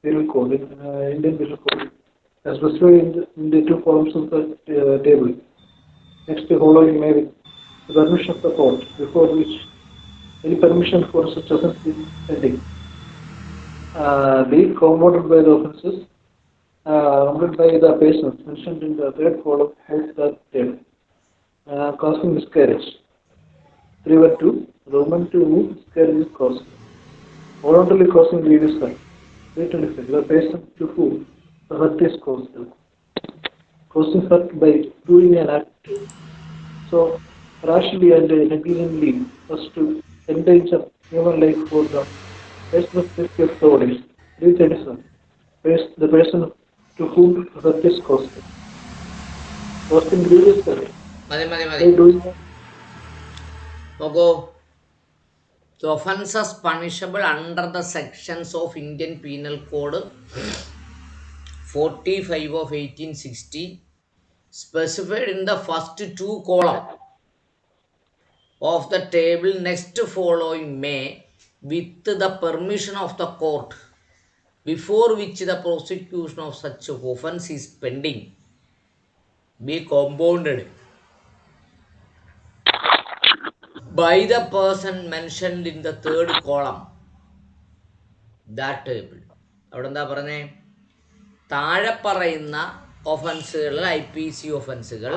Penal Code, Indian Penal Code, as specified in the two columns of the table. Next, the following may, with the permission of the court, before which any permission for such offence is pending, be compounded by the offences committed by the persons mentioned in the third column of the table, causing miscarriage. 312. The woman to whom miscarriage is caused, voluntarily causing grievous hurt. 325. The person to whom the hurt is caused, causing hurt by doing an act so rashly and negligently as to endanger human life for the person of safety of the bodies. 337. The person to whom the hurt is caused, causing grievous hurt മതി മതി by മതി doing നോക്കൂ. The offenses punishable under the sections of Indian Penal Code 45 of 1860 specified in the first two columns of the table next following may, with the permission of the court, before which the prosecution of such offence is pending, be compounded by the person mentioned in the third column. That table. അവിടെ എന്താ പറഞ്ഞേ? താഴെ പറയുന്ന ഒഫൻസുകൾ, IPC ഒഫൻസുകൾ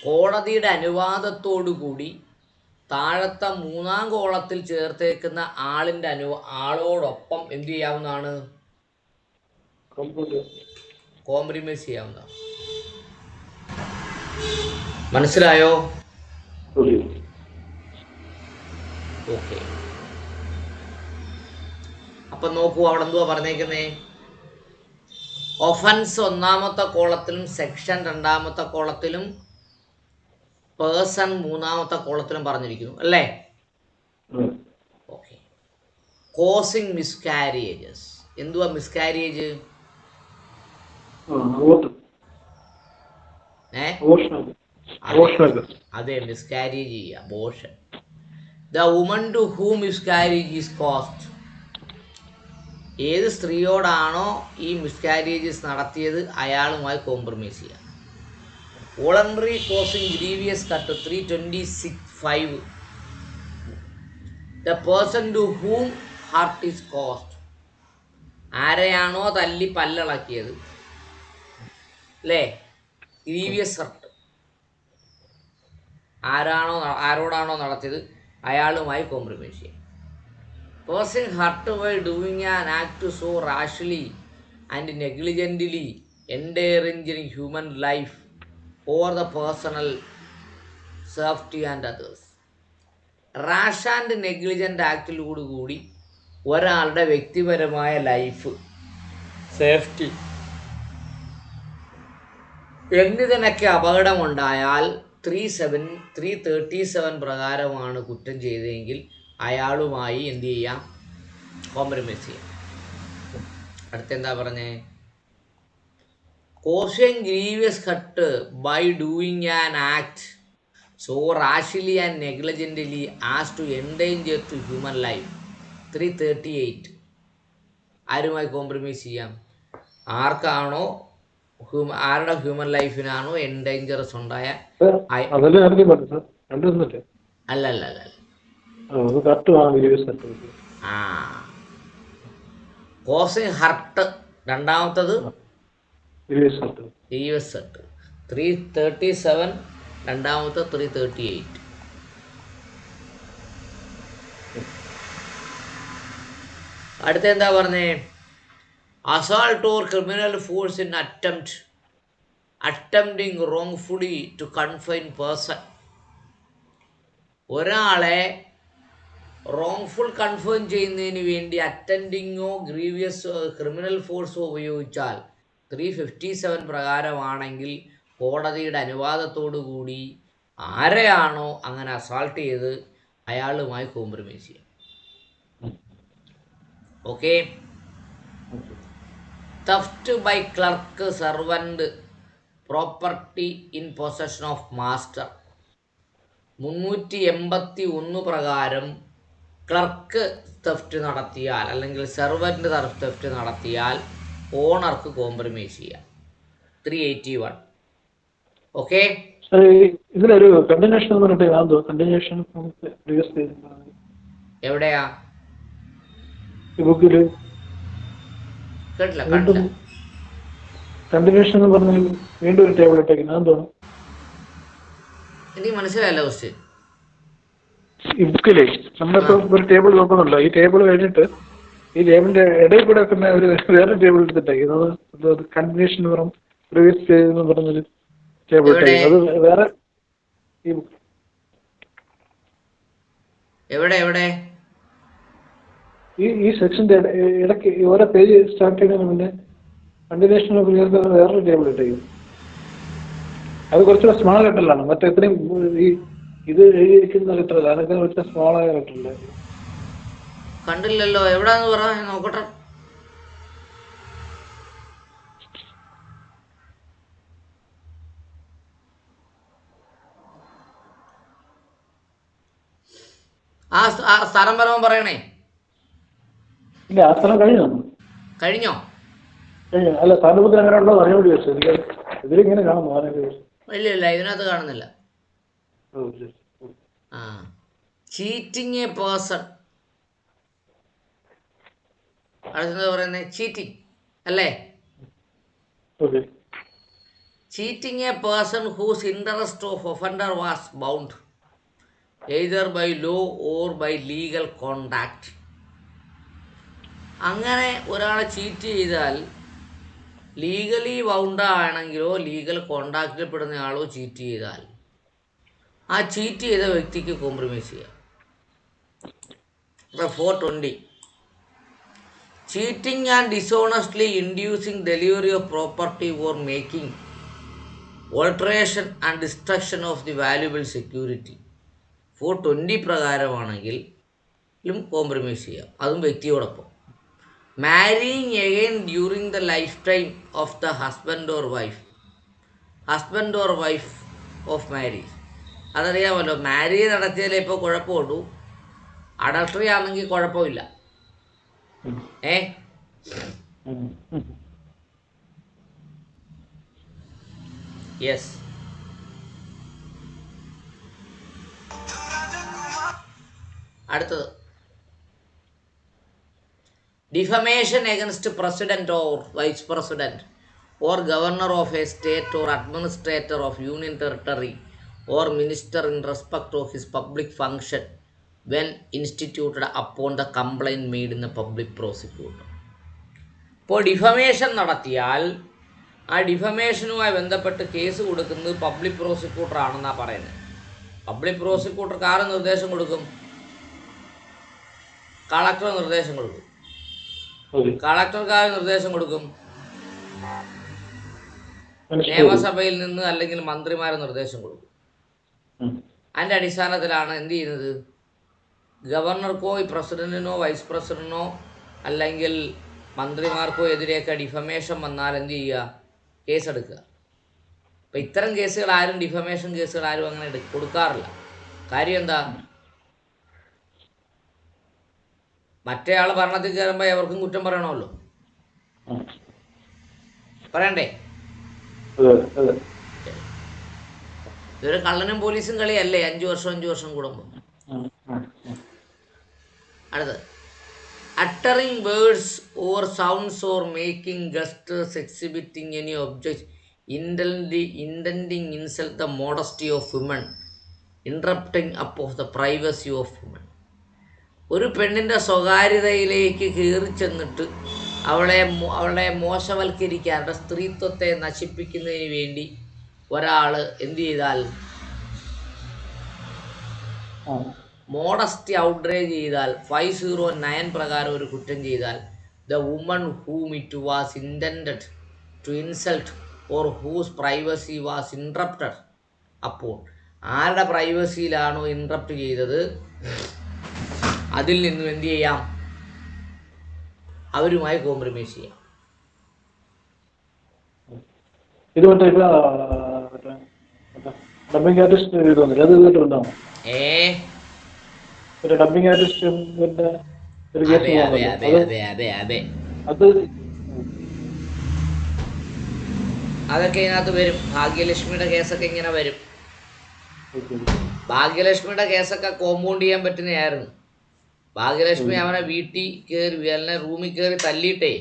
കോടതിയുടെ അനുവാദത്തോടുകൂടി താഴത്തെ മൂന്നാം കോളത്തിൽ ചേർത്തേക്കുന്ന ആളോടൊപ്പം എന്ത് ചെയ്യാവുന്നതാണ്? കോംപ്രമൈസ് ചെയ്യാവുന്നതാണ്. മനസ്സിലായോ? ഓക്കെ. അപ്പം നോക്കൂ, അവിടെ എന്തുവാ പറഞ്ഞേക്കുന്നേ? ഒഫൻസ് ഒന്നാമത്തെ കോളത്തിലും സെക്ഷൻ രണ്ടാമത്തെ കോളത്തിലും പേഴ്സൺ മൂന്നാമത്തെ കോളത്തിലും പറഞ്ഞിരിക്കുന്നു അല്ലേ? ഓക്കെ. Causing miscarriages. എന്തുവാ മിസ്കാരിയേജ്? അതെ, മിസ്കാരിയേജ് ചെയ്യുക, abortion. The woman to whom miscarriage is caused. ഏത് സ്ത്രീയോടാണോ ഈ മിസ്കാരേജസ് നടത്തിയത് അയാളുമായി കോംപ്രമൈസ് ചെയ്യുക. Voluntary causing grievous cut 326(5). The person to whom hurt is caused. ആരെയാണോ തല്ലി പല്ലിളക്കിയത് അല്ലേ, ഗ്രീവിയസ് ഹർട്ട്, ആരോടാണോ നടത്തിയത് അയാളുമായി കോംപ്രമൈസ് ചെയ്യുക. Causing hurt by doing an act so rashly and negligently endangering human life or the personal safety and others. Rash and negligent ആക്ടിലൂടുകൂടി ഒരാളുടെ വ്യക്തിപരമായ ലൈഫ്, സേഫ്റ്റി എന്നിതിനൊക്കെ അപകടമുണ്ടായാൽ 337 പ്രകാരമാണ് കുറ്റം ചെയ്തതെങ്കിൽ അയാളുമായി എന്ത് ചെയ്യാം? കോംപ്രമൈസ് ചെയ്യാം. അടുത്തെന്താ പറഞ്ഞേ? Causing grievous hurt by doing an act so rashly and negligently as to endanger to human life 338. ആരുമായി കോംപ്രമൈസ് ചെയ്യാം? ആർക്കാണോ ആരുടെ ഹ്യൂമൻ ലൈഫിനാണോ എൻഡേഞ്ചറസ് ഉണ്ടായ അല്ലല്ല കോസിങ് ഹർട്ട് രണ്ടാമത്തത് ഗ്രീവിയസ് ഹർട്ട് 337, രണ്ടാമത്തെ 338. അടുത്ത എന്താ പറഞ്ഞേ? Assault or criminal force in attempting wrongfully to confine person. ഒരാളെ റോങ്ഫുൾ കൺഫേം ചെയ്യുന്നതിന് വേണ്ടി അറ്റൻഡിങ്ങോ ഗ്രീവിയസ് ക്രിമിനൽ ഫോഴ്സോ ഉപയോഗിച്ചാൽ 357 പ്രകാരമാണെങ്കിൽ കോടതിയുടെ അനുവാദത്തോടു കൂടി ആരെയാണോ അങ്ങനെ അസാൾട്ട് ചെയ്ത് അയാളുമായി കോംപ്രമൈസ് ചെയ്യാം. Okay. Theft by clerk, servant, property in possession of master 381 പ്രകാരം ക്ലർക്ക് തെഫ്റ്റ് നടത്തിയാൽ അല്ലെങ്കിൽ സെർവൻറ്റ് തെഫ്റ്റ് നടത്തിയാൽ ഓണർക്ക് കോംപ്രമൈസ് ചെയ്യാം. 381. ഓക്കെ. ഇതിലൊരു കണ്ടിന്യൂഷൻ എന്ന് പറഞ്ഞിട്ട് കണ്ടിന്യൂഷൻ എവിടെയാ ഈ ബുക്കില് കേട്ടില്ല കണ്ടിന്യൂഷൻ എന്ന് പറഞ്ഞാൽ വീണ്ടും ഒരു ടേബിൾ ഇട്ടേക്കുന്നത് എന്തോ എനിക്ക് മനസ്സിലായല്ലോ ക്വസ്റ്റ്യൻ. ഈ ബുക്കിലെ നമ്മളിപ്പോ ഒരു ടേബിൾ നോക്കുന്നുണ്ടോ, ഈ ടേബിൾ കഴിഞ്ഞിട്ട് ഈ ടേബിളിന്റെ ഇടയിൽ കൂടെ വെക്കുന്ന ഒരു വേറെ ടേബിൾ എടുത്തിട്ടേക്കുന്നത് കണ്ടിന്യൂഷൻ പ്രീവിയസ് എന്ന് പറഞ്ഞൊരു ടേബിൾ ഇട്ടേക്കുന്നത് അത് വേറെ. ഈ എവിടെ ഈ സെക്ഷന്റെ ഇടയ്ക്ക് ഓരോ പേജ് സ്റ്റാർട്ട് ചെയ്യുന്നതിന് മുന്നേ കണ്ടിന്യൂഷൻ വേറൊരു ടേബിൾ ഇട്ടേക്കും. അത് കുറച്ചുകൂടെ സ്മാൾ ലെറ്ററിലാണ്, മറ്റേ ഇത്രയും ഈ ഇത് എഴുതിയിരിക്കുന്ന ലെറ്ററല്ല, അതൊക്കെ കുറച്ച് സ്മാൾ ആയ ലെറ്ററല്ലേ. കണ്ടില്ലല്ലോ, എവിടാന്ന് പറ നോക്കട്ടെ. ആ സ്ഥലം പരമം പറയണേ. ഇല്ല, ആ സ്ഥലം കഴിഞ്ഞോ? അല്ല, സാറിന് അങ്ങനെ ഉണ്ടോ അറിയാൻ വേണ്ടി വെച്ചു. എനിക്ക് ഇതിലിങ്ങനെ കാണുന്നു. ഇല്ല, ഇതിനകത്ത് കാണുന്നില്ല. ആ, ചീറ്റിംഗ് എ പേഴ്സൺ. അടുത്തത് പറയുന്നത് ചീറ്റിംഗ് അല്ലേ? Cheating a person whose interest of offender was bound either by law or by legal contract. അങ്ങനെ ഒരാളെ ചീറ്റ് ചെയ്താൽ ലീഗലി ബൗണ്ട് ആണെങ്കിലോ ലീഗൽ കോണ്ടാക്റ്റിൽ പെടുന്ന ആളോ ചീറ്റ് ചെയ്താൽ ആ ചീറ്റ് ചെയ്ത വ്യക്തിക്ക് കോംപ്രമൈസ് ചെയ്യാം. 420. Cheating and dishonestly inducing delivery of property or making alteration and destruction of the valuable security. 420 പ്രകാരമാണെങ്കിലും കോംപ്രമൈസ് ചെയ്യാം, അതും വ്യക്തിയോടൊപ്പം. Marrying again during the lifetime of the husband or wife of marriage. അതറിയാമല്ലോ, marriage നടത്തിയാലേ ഇപ്പോൾ കുഴപ്പമുള്ളൂ, adultery ആണെങ്കിൽ കുഴപ്പമില്ല. യെസ്. അടുത്തത് defamation against president or vice president or governor of a state or administrator of union territory or minister in respect of his public function when instituted upon the complaint made in the public prosecutor. ഇപ്പോൾ defamation നടത്തിയാൽ ആ ഡിഫമേഷനുമായി ബന്ധപ്പെട്ട് case കൊടുക്കുന്നത് public prosecutor ആണെന്നാണ് പറയുന്നത്. Public പ്രോസിക്യൂട്ടർക്ക് ആറ് നിർദ്ദേശം കൊടുക്കും? കളക്ടർ നിർദ്ദേശം കൊടുക്കും. കളക്ടർക്കാർ നിർദ്ദേശം കൊടുക്കും, നിയമസഭയിൽ നിന്ന് അല്ലെങ്കിൽ മന്ത്രിമാർ നിർദ്ദേശം കൊടുക്കും. അതിൻ്റെ അടിസ്ഥാനത്തിലാണ് എന്ത് ചെയ്യുന്നത്, ഗവർണർക്കോ പ്രസിഡന്റിനോ വൈസ് പ്രസിഡന്റിനോ അല്ലെങ്കിൽ മന്ത്രിമാർക്കോ എതിരെയൊക്കെ ഡിഫമേഷൻ വന്നാൽ എന്ത് ചെയ്യുക, കേസെടുക്കുക. അപ്പം ഇത്തരം കേസുകൾ ആരും ഡിഫമേഷൻ കേസുകൾ ആരും അങ്ങനെ കൊടുക്കാറില്ല. കാര്യം എന്താ, മറ്റേ ആൾ ഭരണത്തിൽ കയറുമ്പോൾ എവർക്കും കുറ്റം പറയണമല്ലോ, പറയണ്ടേ? ഇതൊരു കള്ളനും പോലീസും കളിയല്ലേ, 5 വർഷം കൂടുമ്പോൾ. അടുത്ത് uttering words or sounds or making gestures exhibiting any object intending insult the modesty of women, interrupting upon the privacy of women. ഒരു പെണ്ണിൻ്റെ സ്വകാര്യതയിലേക്ക് കയറി ചെന്നിട്ട് അവളെ മോശവൽക്കരിക്കാൻ, അവരുടെ സ്ത്രീത്വത്തെ നശിപ്പിക്കുന്നതിന് വേണ്ടി ഒരാൾ എന്ത് ചെയ്താൽ, മോഡസ്റ്റി ഔട്ട്റേജ് ചെയ്താൽ, 509 പ്രകാരം ഒരു കുറ്റം ചെയ്താൽ, the woman whom it was intended to insult or whose privacy was interrupted അപ്പോൾ, ആരുടെ പ്രൈവസിയിലാണോ ഇൻട്രപ്റ്റ് ചെയ്തത് അതിൽ നിന്നും എന്ത് ചെയ്യാം, അവരുമായി കോംപ്രമൈസ് ചെയ്യാം. ഇത് ഒരു ഡബിങ് ആർട്ടിസ്റ്റ് പിന്നെ ഒരു കേസ് അതെ അതെ വന്നല്ലോ അതെ അത് അതെ അതെ അതെ അത് അതൊക്കെ ഇതിനകത്ത് വരും. ഭാഗ്യലക്ഷ്മിയുടെ കേസൊക്കെ ഇങ്ങനെ വരും. ഭാഗ്യലക്ഷ്മിയുടെ കേസൊക്കെ കോമ്പൗണ്ട് ചെയ്യാൻ പറ്റുന്നതായിരുന്നു. ഭാഗ്യലക്ഷ്മി അവനെ വീട്ടിൽ കയറി അല്ലെ റൂമിൽ കയറി തല്ലിയിട്ടേ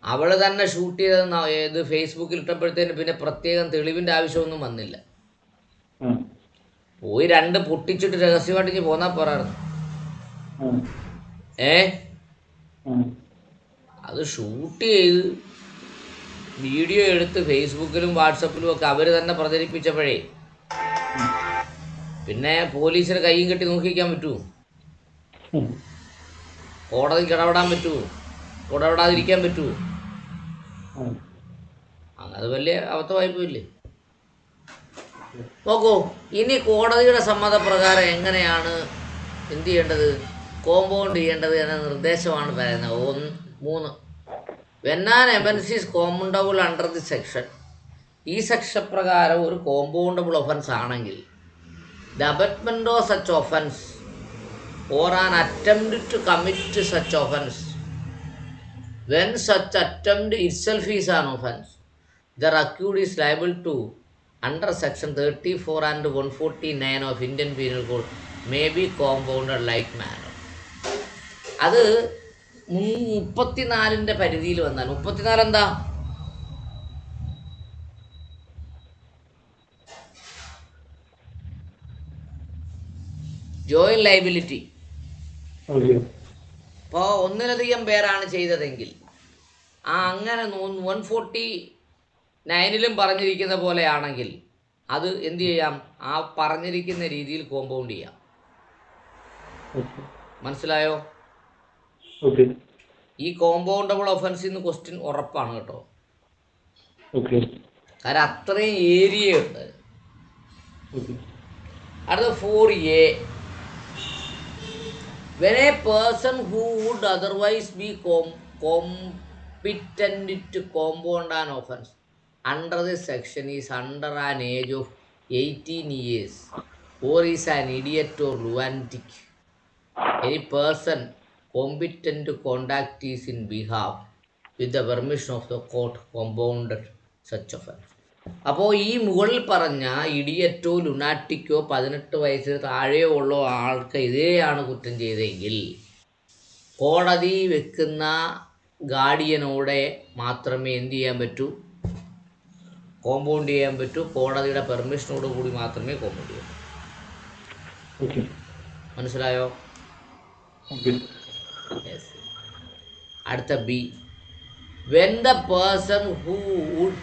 അവള് തന്നെ ഷൂട്ട് ചെയ്തെന്ന് ഇത് ഫേസ്ബുക്കിൽ ഇട്ടപ്പോഴത്തേന് പിന്നെ പ്രത്യേകം തെളിവിൻ്റെ ആവശ്യമൊന്നും വന്നില്ല. പോയി 2 പൊട്ടിച്ചിട്ട് രഹസ്യമായിട്ട് ഇനി പോന്നാ പോരായിരുന്നു. അത് ഷൂട്ട് ചെയ്ത് വീഡിയോ എടുത്ത് ഫേസ്ബുക്കിലും വാട്സപ്പിലും ഒക്കെ അവർ തന്നെ പ്രചരിപ്പിച്ചപ്പോഴേ പിന്നെ പോലീസിന് കൈയും കെട്ടി നോക്കിക്കാൻ പറ്റുമോ? കോടതിക്ക് ഇടപെടാൻ പറ്റുമോ? ഇടപെടാതിരിക്കാൻ പറ്റുമോ? അത് വലിയ അബദ്ധമായി പോയില്ലേ. നോക്കൂ, ഇനി കോടതിയുടെ സമ്മതപ്രകാരം എങ്ങനെയാണ് എന്ത് ചെയ്യേണ്ടത്, കോമ്പൗണ്ട് ചെയ്യേണ്ടത് എന്ന നിർദ്ദേശമാണ് പറയുന്നത്. 3 when an offence is compoundable under the section, ഈ സെക്ഷൻ പ്രകാരം ഒരു കോമ്പൗണ്ടബിൾ ഒഫൻസ് ആണെങ്കിൽ the abetment of such offence or an attempt to commit such offence when such attempt itself is an offense, the accused is liable to under section 34 and 149 of Indian Penal Code may be compounded like manner. അത് 34-ന്റെ പരിധിയിൽ വന്നാൽ 34 എന്താ? Joint liability. ഇപ്പോൾ ഒന്നിലധികം പേരാണ് ചെയ്തതെങ്കിൽ അങ്ങനെ 149-ലും പറഞ്ഞിരിക്കുന്ന പോലെയാണെങ്കിൽ അത് എന്ത് ചെയ്യാം, ആ പറഞ്ഞിരിക്കുന്ന രീതിയിൽ കോമ്പൗണ്ട് ചെയ്യാം. മനസ്സിലായോ? ഈ കോമ്പൗണ്ടബിൾ ഒഫൻസിൽ നിന്ന് ക്വസ്റ്റ്യൻ ഉറപ്പാണ് കേട്ടോ. കാരണം അത്രയും ഏരിയ ഉണ്ട്. അടുത്ത 4A, when a person who would otherwise be competent to compound an offense under this section is under an age of 18 years or is an idiot or lunatic, any person competent to conduct is in behalf with the permission of the court compounded such offense. അപ്പോൾ ഈ മുകളിൽ പറഞ്ഞ ഇഡിയറ്റോ ലുനാറ്റിക്കോ 18 വയസ്സിന് താഴെയോ ഉള്ള ആൾക്കെതിരെയാണ് കുറ്റം ചെയ്തതെങ്കിൽ കോടതി വെക്കുന്ന ഗാർഡിയനോടെ മാത്രമേ എന്ത് ചെയ്യാൻ പറ്റൂ, കോമ്പൗണ്ട് ചെയ്യാൻ പറ്റൂ. കോടതിയുടെ പെർമിഷനോട് കൂടി മാത്രമേ കോമ്പൗണ്ട് ചെയ്യാൻ പറ്റൂ. മനസ്സിലായോ? അടുത്ത B, when the person who would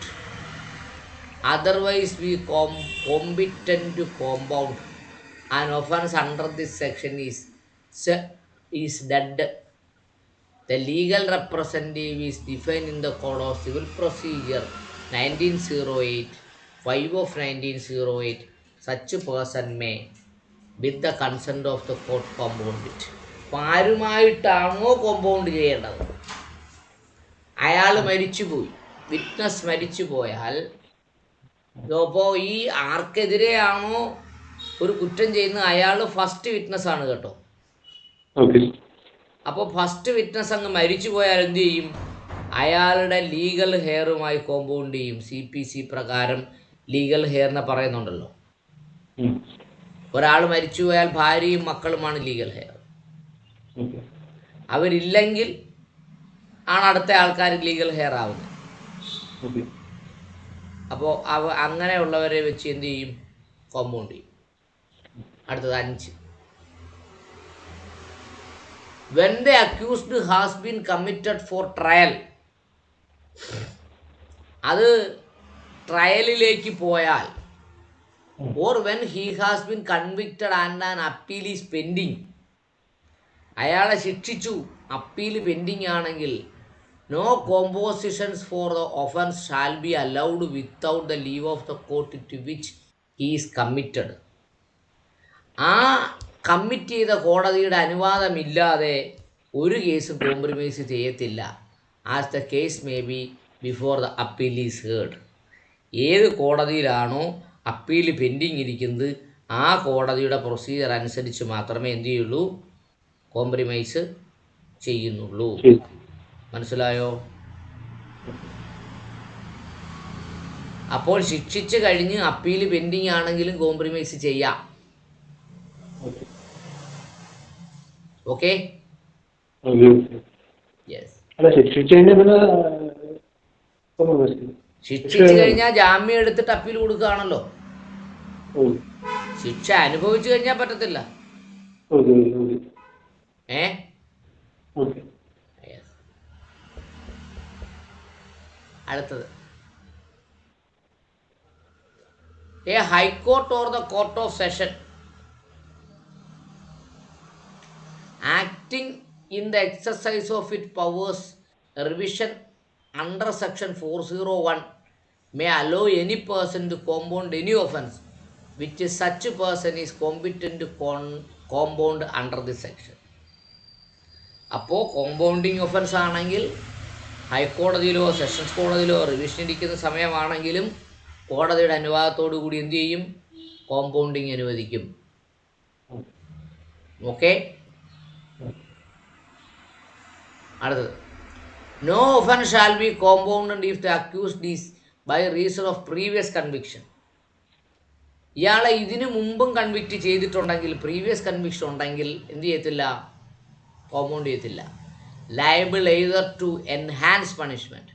otherwise be competent to compound an offense under this section is dead, the legal representative is defined in the Code of Civil Procedure 1908, 5 of 1908. Such person may, with the consent of the court, compound it. ആരുമായിട്ടാണോ compound ചെയ്യേണ്ടത്, അയാൾ മരിച്ചുപോയി, witness മരിച്ചു പോയാൽ, അപ്പോൾ ഈ ആർക്കെതിരെയാണോ ഒരു കുറ്റം ചെയ്യുന്നത് അയാൾ ഫസ്റ്റ് വിറ്റ്നസ് ആണ് കേട്ടോ. അപ്പോൾ ഫസ്റ്റ് വിറ്റ്നസ് അങ്ങ് മരിച്ചു പോയാൽ എന്ത് ചെയ്യും, അയാളുടെ ലീഗൽ ഹെയറുമായി കോമ്പൗണ്ട് ചെയ്യും. CPC പ്രകാരം ലീഗൽ ഹെയറിനെ പറയുന്നുണ്ടല്ലോ. ഒരാൾ മരിച്ചു പോയാൽ ഭാര്യയും മക്കളുമാണ് ലീഗൽ ഹെയർ. അവരില്ലെങ്കിൽ ആണ് അടുത്ത ആൾക്കാർ ലീഗൽ ഹെയർ ആവുന്നത്. അപ്പോൾ അങ്ങനെയുള്ളവരെ വെച്ച് എന്ത് ചെയ്യും, കോമ്പൗണ്ട് ചെയ്യും. അടുത്തത് 5, when the accused has been committed for trial, അത് ട്രയലിലേക്ക് പോയാൽ, or when he has been convicted and an appeal is pending, അയാളെ ശിക്ഷിച്ചു, അപ്പീൽ പെൻഡിങ് ആണെങ്കിൽ, no compositions for the offense shall be allowed without the leave of the court to which he is committed. ആ commit ചെയ്ത കോടതിയുടെ അനുവാദമില്ലാതെ ഒരു കേസും compromise ചെയ്യത്തില്ല. As the case may be before the appeal is heard. ഏത് കോടതിയിലാണോ appeal pending ഇരിക്കുന്നത് ആ കോടതിയുടെ പ്രൊസീജിയർ അനുസരിച്ച് മാത്രമേ എന്ത് ചെയ്യുള്ളൂ, കോംപ്രമൈസ് ചെയ്യുന്നുള്ളൂ. മനസ്സിലായോ? അപ്പോൾ ശിക്ഷിച്ച് കഴിഞ്ഞ് അപ്പീൽ പെൻഡിങ് ആണെങ്കിലും കോംപ്രമൈസ് ചെയ്യാം. Okay, yes. ശിക്ഷിച്ചു കഴിഞ്ഞാൽ ജാമ്യം എടുത്തിട്ട് അപ്പീൽ കൊടുക്കുകയാണല്ലോ. ശിക്ഷ അനുഭവിച്ചു കഴിഞ്ഞാൽ പറ്റത്തില്ല. അടുത്തത്, A high court or the court of session acting in the exercise of its powers revision under section 401 may allow any person to compound any offence which such person is competent to compound under this section. അപ്പോൾ compounding offence ആണെങ്കിൽ ഹൈക്കോടതിയിലോ sessions കോടതിയിലോ revision ഇരിക്കുന്ന സമയമാണെങ്കിലും കോടതിയുടെ അനുവാദത്തോടു കൂടി എന്തു ചെയ്യും, compounding അനുവദിക്കും. Okay, അടുത്തത്, no offence shall be compounded if the accused is by reason of previous conviction. ഇയാളെ ഇതിനു മുമ്പും കൺവിക്റ്റ് ചെയ്തിട്ടുണ്ടെങ്കിൽ, പ്രീവിയസ് കൺവിക്ഷൻ ഉണ്ടെങ്കിൽ എന്ത് ചെയ്യത്തില്ല, കോമ്പൗണ്ട് ചെയ്യത്തില്ല. Liable either to enhance punishment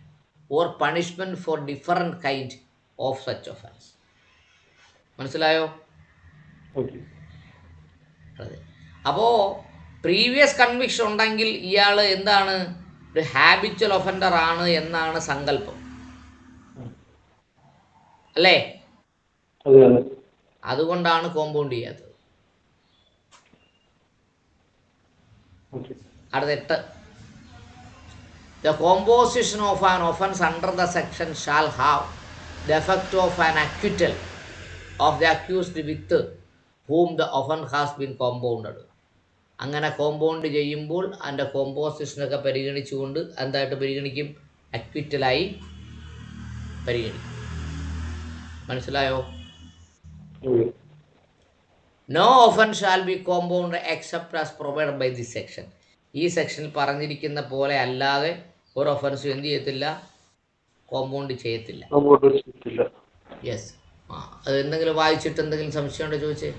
or punishment for different kind of such offence. മനസ്സിലായോ? അപ്പോൾ പ്രീവിയസ് കൺവിക്ഷൻ ഉണ്ടെങ്കിൽ ഇയാൾ എന്താണ്, ഒരു ഹാബിച്വൽ ഒഫൻഡർ ആണ് എന്നാണ് സങ്കല്പം, അല്ലേ? അതുകൊണ്ടാണ് കോമ്പൗണ്ട് ചെയ്യാത്തത്. അടുത്ത 8, the composition of an offence under the section shall have the effect of an acquittal of the accused with whom the offense has been compounded. അങ്ങനെ കോമ്പൗണ്ട് ചെയ്യുമ്പോൾ അതിൻ്റെ കോമ്പോസിഷനൊക്കെ പരിഗണിച്ചുകൊണ്ട് എന്തായിട്ട് പരിഗണിക്കും, അക്വിറ്റലായി പരിഗണിക്കും. മനസ്സിലായോ? No offence shall be compound except as provided by this section. ഈ സെക്ഷനിൽ പറഞ്ഞിരിക്കുന്ന പോലെ അല്ലാതെ ഒരു ഒഫൻസും എന്ത് ചെയ്യത്തില്ല, കോമ്പൗണ്ട് ചെയ്യത്തില്ല. യെസ്. അത് എന്തെങ്കിലും വായിച്ചിട്ട് എന്തെങ്കിലും സംശയം ഉണ്ടോ ചോദിച്ചേ?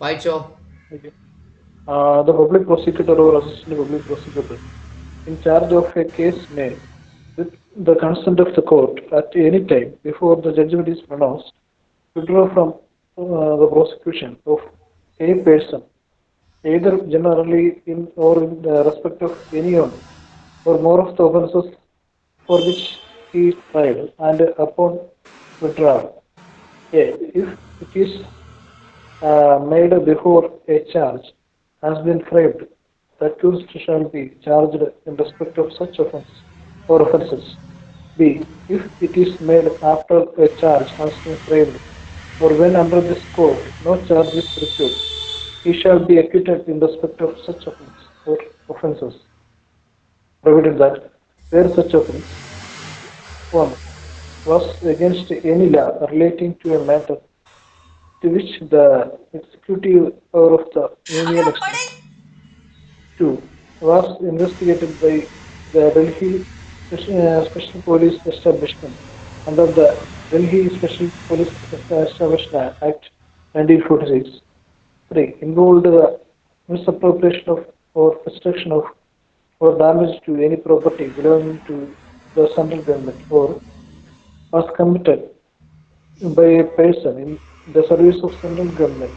വായിച്ചോ. The public prosecutor or assistant public prosecutor in charge of a case may, with the consent of the court, at any time before the judgment is pronounced, withdraw from the prosecution of any person, either generally in or in respect of any one or more of the offences for which he is tried, and upon withdrawal. If it is made before a charge has been framed, the accused shall be charged in respect of such offence or offences. B. If it is made after a charge has been framed, or when under this code no charge is required, he shall be acquitted in respect of such offence or offences, provided that where such offence 1. was against any law relating to a matter to which the executive power of the Union extends. 2. was investigated by the Delhi Special Police Establishment under the Delhi Special Police Establishment Act 1946. 3. Involved the misappropriation of or destruction of or damage to any property belonging to the central government or was committed by a person in the service of central government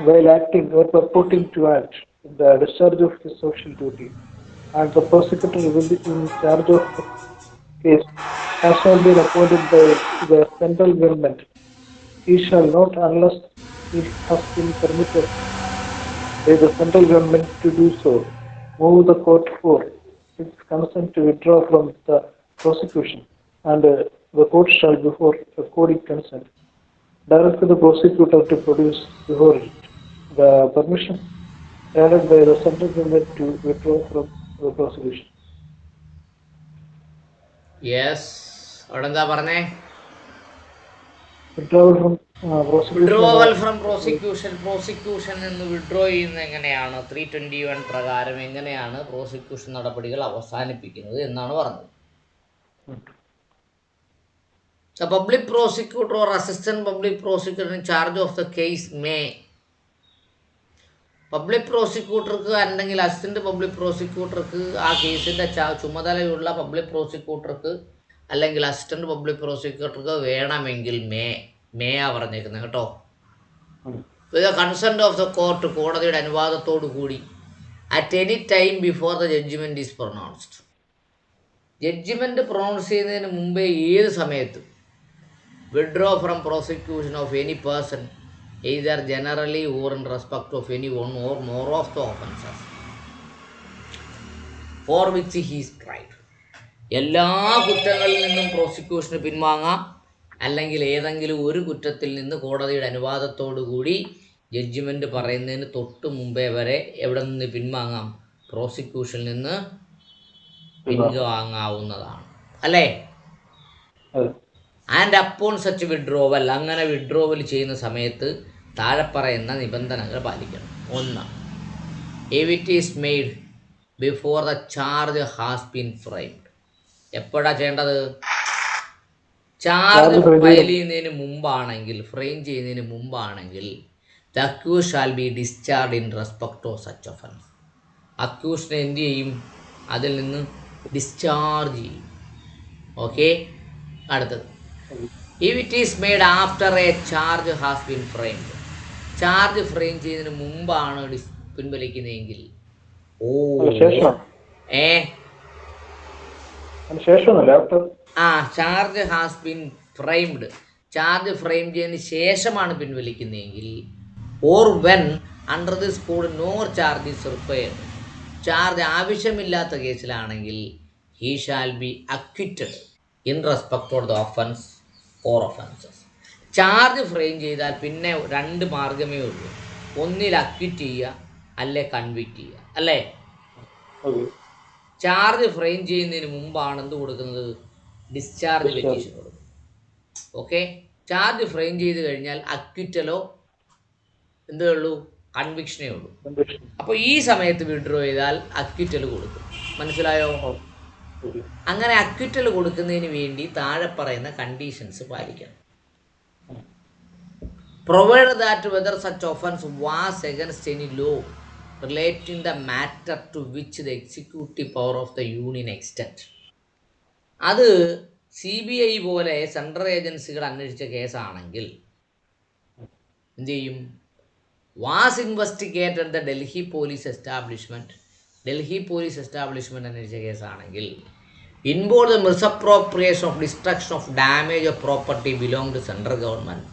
while acting or purporting to act in the discharge of his social duty, and the prosecutor will be in charge of the case has not been appointed by the central government, he shall not, unless he has been permitted by the central government to do so, move the court for its consent to withdraw from the prosecution, and the court shall, before according consent, direct the prosecutor to produce before it the permission granted by the central government to withdraw from the prosecution. Yes, അവിടെ എന്താ പറഞ്ഞേ? Withdrawal from prosecution withdrawal from prosecution നിന്ന് withdraw ചെയ്യുന്നത് എങ്ങനെയാണ്? 321 പ്രകാരം എങ്ങനെയാണ് prosecution നടപടികൾ അവസാനിപ്പിക്കുന്നത് എന്നാണ് പറഞ്ഞത്. The public prosecutor or assistant public prosecutor in charge of the case may, public പ്രോസിക്യൂട്ടർക്ക് അല്ലെങ്കിൽ അസിസ്റ്റന്റ് പബ്ലിക് പ്രോസിക്യൂട്ടർക്ക് ആ കേസിൻ്റെ ചുമതലയുള്ള പബ്ലിക് പ്രോസിക്യൂട്ടർക്ക് അല്ലെങ്കിൽ അസിസ്റ്റന്റ് പബ്ലിക് പ്രോസിക്യൂട്ടർക്ക് വേണമെങ്കിൽ മേയാ പറഞ്ഞേക്കുന്നത് കേട്ടോ. With the consent of the court, കോടതിയുടെ അനുവാദത്തോടു കൂടി, at any time before the judgment is pronounced, judgment pronounce ചെയ്യുന്നതിന് മുമ്പേ ഏത് സമയത്തും withdraw from prosecution of any person, either generally or in respect of any one or more of the offences for which he is tried. എല്ലാ കുറ്റങ്ങളിൽ നിന്നും പ്രോസിക്യൂഷന് പിൻവാങ്ങാം, അല്ലെങ്കിൽ ഏതെങ്കിലും ഒരു കുറ്റത്തിൽ നിന്ന് കോടതിയുടെ അനുവാദത്തോടു കൂടി ജഡ്ജ്മെൻറ്റ് പറയുന്നതിന് തൊട്ട് മുമ്പേ വരെ എവിടെ നിന്ന് പിൻവാങ്ങാം? പ്രോസിക്യൂഷനിൽ നിന്ന് പിൻവാങ്ങാവുന്നതാണ്, അല്ലേ? ആൻഡ് അപ്പോൺ സച്ച് വിഡ്രോവൽ, അങ്ങനെ വിഡ്രോവൽ ചെയ്യുന്ന സമയത്ത് താഴെ പറയുന്ന നിബന്ധനകൾ പാലിക്കണം. 1. If it is made before the charge has been framed. എപ്പോഴാണ് ചെയ്യേണ്ടത്? ചാർജ് ഫയൽ ചെയ്യുന്നതിന് മുമ്പാണെങ്കിൽ, ഫ്രെയിം ചെയ്യുന്നതിന് മുമ്പാണെങ്കിൽ, the accuse shall be discharge in respect of such offence. അക്യൂസിനെ എന്ത് ചെയ്യും? അതിൽ നിന്ന് ഡിസ്ചാർജ് ചെയ്യും. ഓക്കെ, അടുത്തത് if it is made after a charge has been framed. Charge frame ചെയ്യുന്നതിന് മുമ്പാണ് പിൻവലിക്കുന്നതെങ്കിൽ charge has been framed, charge frame ചെയ്യുന്നതിന് ശേഷമാണ് പിൻവലിക്കുന്നതെങ്കിൽ, or when under this code no charge is required, ചാർജ് ആവശ്യമില്ലാത്ത കേസിലാണെങ്കിൽ, he shall be acquitted in respect of the offence or offences. Charge frame ചെയ്താൽ പിന്നെ 2 മാർഗമേ ഉള്ളൂ. ഒന്നിൽ അക്വിറ്റ് ചെയ്യുക, അല്ലെ കൺവിക്റ്റ് ചെയ്യുക, അല്ലേ? ചാർജ് ഫ്രെയിം ചെയ്യുന്നതിന് മുമ്പാണ് എന്ത് കൊടുക്കുന്നത്? ഡിസ്ചാർജ് പെറ്റീഷൻ കൊടുക്കും. ഓക്കെ, ചാർജ് ഫ്രെയിം ചെയ്ത് കഴിഞ്ഞാൽ അക്വിറ്റലോ എന്തേ ഉള്ളൂ? കൺവിക്ഷനേ ഉള്ളൂ. അപ്പോൾ ഈ സമയത്ത് വിഡ്രോ ചെയ്താൽ അക്വിറ്റൽ കൊടുക്കും. മനസ്സിലായോ? അങ്ങനെ അക്വിറ്റൽ കൊടുക്കുന്നതിന് വേണ്ടി താഴെ പറയുന്ന കണ്ടീഷൻസ് പാലിക്കണം. Provide that whether such offence was against any law relating the matter to which the executive power of the union extend. അത് CBI പോലെ സെൻട്രൽ ഏജൻസികൾ അന്വേഷിച്ച കേസാണെങ്കിൽ എന്ത് ചെയ്യും? Was investigated the Delhi police establishment അന്വേഷിച്ച കേസാണെങ്കിൽ, involve the misappropriation of destruction of damage of property belong to central government,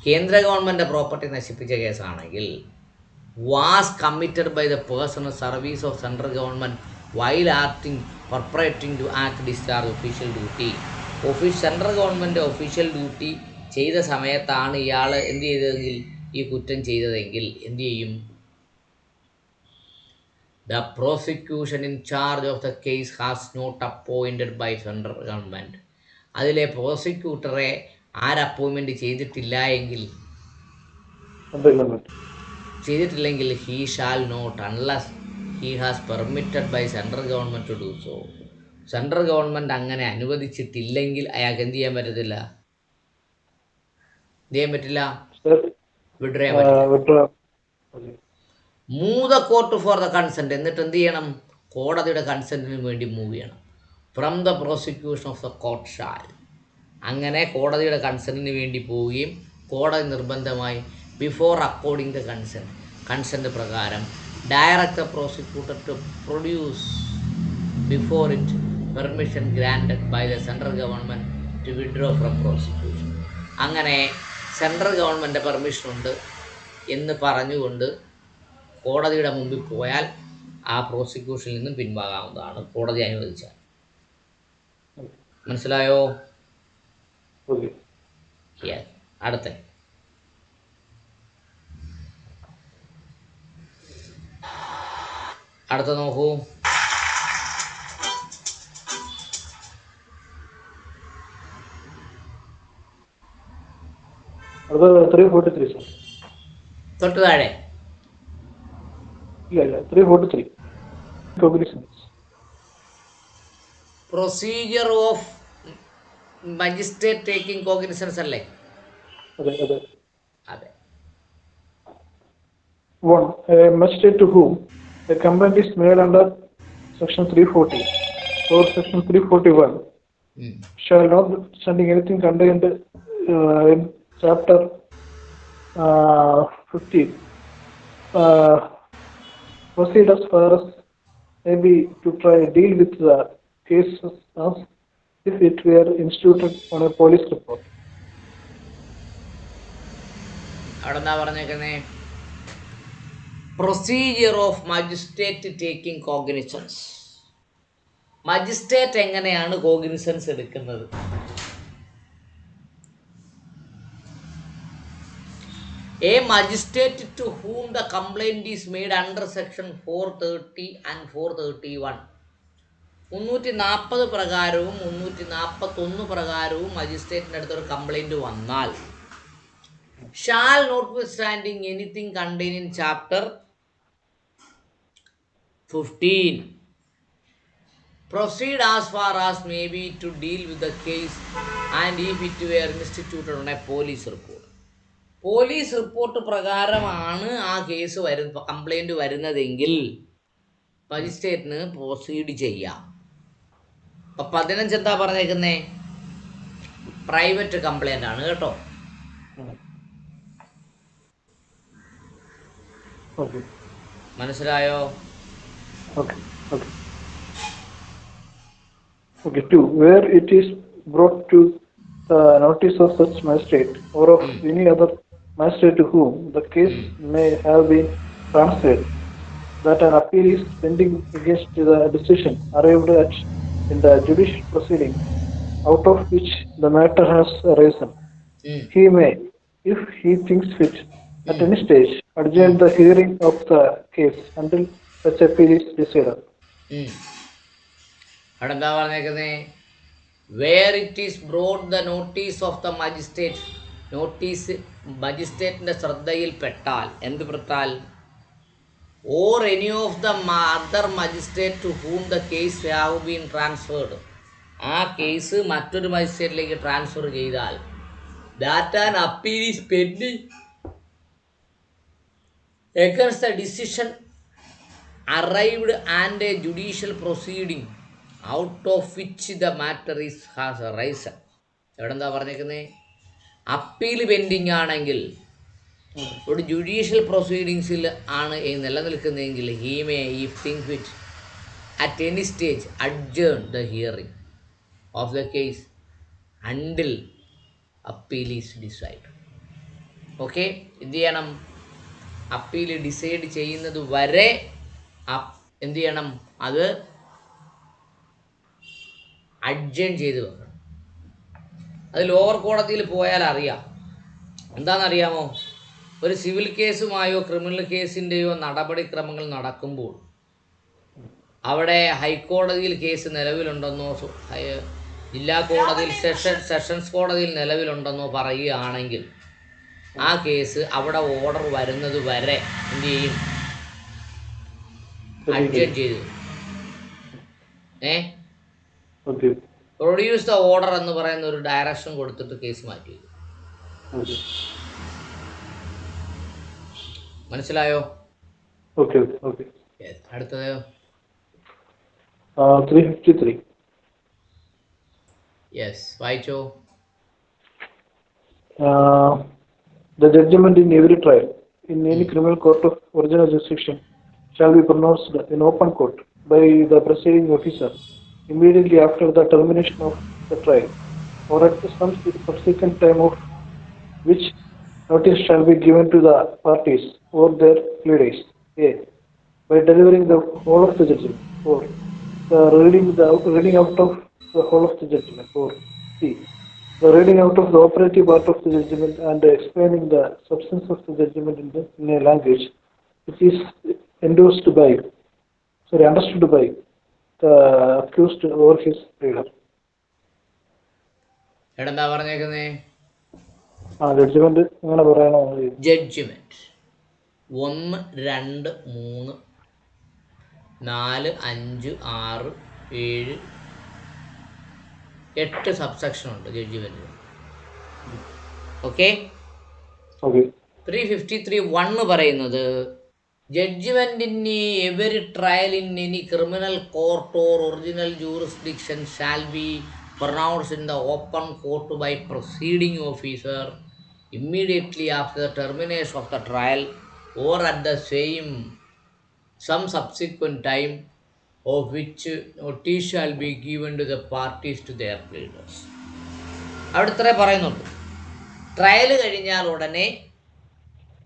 കേന്ദ്ര ഗവൺമെൻറ് പ്രോപ്പർട്ടി നശിപ്പിച്ച കേസാണെങ്കിൽ, was committed by the person service of central government while പർപ്പറേറ്റിംഗ് to act discharge official duty. Central government official duty ചെയ്ത സമയത്താണ് ഇയാൾ എന്ത് ചെയ്തതെങ്കിൽ, ഈ കുറ്റം ചെയ്തതെങ്കിൽ എന്ത് ചെയ്യും? The prosecution in charge of the case has not appointed by central government. അതിലെ പ്രോസിക്യൂട്ടറെ appointment ചെയ്തിട്ടില്ലെങ്കിൽ he shall not, unless he has permitted by central government to do so. Central government അങ്ങനെ അനുവദിച്ചിട്ടില്ലെങ്കിൽ അയാൾക്ക് എന്ത് ചെയ്യാൻ പറ്റത്തില്ല? വിഡ്രോ ചെയ്യാൻ പറ്റില്ല. withdraw. Okay. Move the court for the consent. എന്നിട്ട് എന്ത് ചെയ്യണം? കോടതിയുടെ കൺസെൻറ്റിന് വേണ്ടി മൂവ് ചെയ്യണം. From the prosecution of the court shall. അങ്ങനെ കോടതിയുടെ കൺസെൻറ്റിന് വേണ്ടി പോവുകയും കോടതി നിർബന്ധമായി ബിഫോർ അക്കോർഡിംഗ് ദ കൺസെൻറ്റ് പ്രകാരം direct the prosecutor to produce before it permission granted by the central government to withdraw from prosecution. അങ്ങനെ സെൻട്രൽ ഗവൺമെൻറ് പെർമിഷനുണ്ട് എന്ന് പറഞ്ഞുകൊണ്ട് കോടതിയുടെ മുമ്പിൽ പോയാൽ ആ പ്രോസിക്യൂഷനിൽ നിന്നും പിൻവാങ്ങാവുന്നതാണ്, കോടതി അനുവദിച്ചാൽ. മനസ്സിലായോ? Okay. അടുത്ത നോക്കൂ. അത് 343 sir. തൊട്ട് താഴെ ഇല്ല 343 cognizance. Procedure of magistrate taking cognisance അല്ലേ? അതെ. 1. A magistrate to whom a complaint is made under section 340 or section 341 shall not sending anything contained in chapter 15 proceed as far as may be to try deal with the case as if it were instituted on a police report. അവിടെ എന്താ പറഞ്ഞേക്കുന്നേ? Procedure of magistrate taking cognizance. Magistrate എങ്ങനെയാണ് cognizance എടുക്കുന്നത്? A magistrate to whom the complaint is made under section 430 and 431. 340 പ്രകാരവും 341 പ്രകാരവും മജിസ്ട്രേറ്റിൻ്റെ അടുത്തൊരു complaint വന്നാൽ shall notwithstanding anything contain in chapter 15 proceed as far as may be to deal with the case and if it were instituted on a police report. Police report പ്രകാരമാണ് ആ case complaint വരുന്നതെങ്കിൽ മജിസ്ട്രേറ്റിന് proceed ചെയ്യാം. അപ്പം 15 എന്താ പറഞ്ഞേക്കുന്നേ? Private complaint ആണ് കേട്ടോ. മനസ്സിലായോ? Okay. 2. Where it is brought to the notice of such magistrate or of any other magistrate to whom the case may have been transferred, that an appeal is pending against the decision arrived at in the judicial proceeding out of which the matter has arisen, he may, if he thinks fit, at any stage adjourn the hearing of the case until such appeal is decided. അവിടെ എന്താ പറഞ്ഞേക്കുന്നേ? Where it is brought the notice of the magistrate. Notice മജിസ്ട്രേറ്റിൻ്റെ ശ്രദ്ധയിൽപ്പെട്ടാൽ, എന്ത് പെട്ടാൽ? Or any of the other magistrate to whom the case have been transferred. ആ case മറ്റൊരു മജിസ്ട്രേറ്റിലേക്ക് ട്രാൻസ്ഫർ ചെയ്താൽ that an appeal is pending against the decision arrived and a judicial proceeding out of which the matter has arisen. എവിടെ എന്താ പറഞ്ഞേക്കുന്നത്? Appeal pending ആണെങ്കിൽ ഒരു judicial പ്രൊസീഡിങ്സിൽ ആണ് നിലനിൽക്കുന്നതെങ്കിൽ ഹി മേ ഇഫ് തിങ്ക് വിറ്റ് at any stage adjourn the hearing of the case until appeal is decide. Okay, എന്ത് ചെയ്യണം? Appeal decide ചെയ്യുന്നത് വരെ എന്ത് ചെയ്യണം? അത് അഡ്ജേൺ ചെയ്ത് വെക്കണം. അത് ലോവർ കോടതിയിൽ പോയാൽ അറിയാം. എന്താണെന്നറിയാമോ? ഒരു സിവിൽ കേസുമായോ ക്രിമിനൽ കേസിൻ്റെയോ നടപടിക്രമങ്ങൾ നടക്കുമ്പോൾ അവിടെ ഹൈക്കോടതിയിൽ കേസ് നിലവിലുണ്ടെന്നോ ജില്ലാ കോടതിയിൽ സെഷൻസ് കോടതിയിൽ നിലവിലുണ്ടെന്നോ പറയുകയാണെങ്കിൽ ആ കേസ് അവിടെ ഓർഡർ വരുന്നത് വരെ എന്ത് ചെയ്യും? അഡ്ജേൺ ചെയ്തു. പ്രൊഡ്യൂസ് ദ ഓർഡർ എന്ന് പറയുന്ന ഒരു ഡയറക്ഷൻ കൊടുത്തിട്ട് കേസ് മാറ്റി. മനസ്സിലായോ? Okay, okay. അടുത്തത് 353. യെസ്, വായിച്ചോ. The judgment in every trial in any criminal court of original jurisdiction shall be pronounced in open court by the presiding officer immediately after the termination of the trial, or at some subsequent time of which notice shall be given to the parties or their pleaders. A. By delivering the whole of the judgment, or reading out of the whole of the judgment, or C. The reading out of the operative part of the judgment and explaining the substance of the judgment in a language which is understood by the accused or his pleader. എന്താ പറഞ്ഞേക്കുന്നേ? Judgment അങ്ങനെ പറയണോ? Judgment 1, 2, 3, 4, 5, 6, 7, 8 subsection ഉണ്ട് judgment. Okay. 353(1) പറയുന്നത് judgment in every trial in any criminal court or original jurisdiction shall be pronounced in the open court by proceeding officer immediately after the termination of the trial or at the some subsequent time of which notice shall be given to the parties to their pleaders. അവിടെ ഇത്രേ പറയുന്നുള്ളൂ. Trial കഴിഞ്ഞാൽ ഉടനെ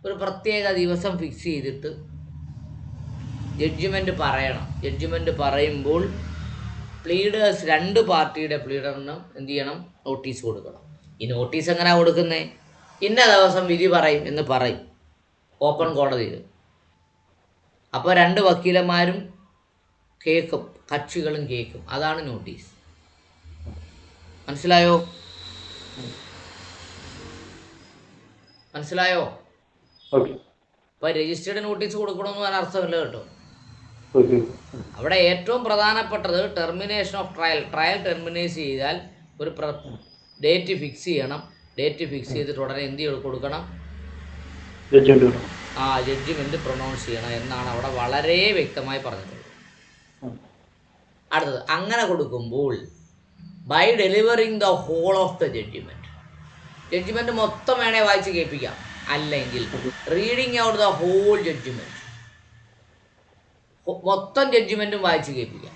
ഒരു പ്രത്യേക ദിവസം fix ചെയ്തിട്ട് judgement പറയണം. ജഡ്ജ്മെൻറ്റ് പറയുമ്പോൾ പ്ലീഡേഴ്സ്, 2 പാർട്ടിയുടെ പ്ലീഡറിനും എന്ത് ചെയ്യണം? നോട്ടീസ് കൊടുക്കണം. ഈ നോട്ടീസ് എങ്ങനെയാണ് കൊടുക്കുന്നത്? ഇന്ന ദിവസം വിധി പറയും എന്ന് പറയും ഓപ്പൺ കോടതിയിൽ. അപ്പോൾ 2 വക്കീലന്മാരും കേൾക്കും, കക്ഷികളും കേൾക്കും. അതാണ് നോട്ടീസ്. മനസ്സിലായോ? അപ്പോൾ രജിസ്റ്റേർഡ് നോട്ടീസ് കൊടുക്കണമെന്ന് പറയാൻ അർത്ഥമില്ല കേട്ടോ. അവിടെ ഏറ്റവും പ്രധാനപ്പെട്ടത് ടെർമിനേഷൻ ഓഫ് ട്രയൽ ടെർമിനേറ്റ് ചെയ്താൽ ഒരു ഡേറ്റ് ഫിക്സ് ചെയ്യണം. ഡേറ്റ് ഫിക്സ് ചെയ്തിട്ട് ഉടനെ എന്ത് കൊടുക്കണം? ജഡ്ജ്മെന്റ് പ്രൊനൗൺസ് ചെയ്യണം എന്നാണ് അവിടെ വളരെ വ്യക്തമായി പറഞ്ഞിട്ടുള്ളത്. അടുത്തത്, അങ്ങനെ കൊടുക്കുമ്പോൾ by delivering the whole of the judgment മൊത്തം വേണേ വായിച്ച് കേൾപ്പിക്കാം, അല്ലെങ്കിൽ reading out the whole judgment, മൊത്തം ജഡ്ജ്മെൻറ്റും വായിച്ച് കേൾപ്പിക്കാം.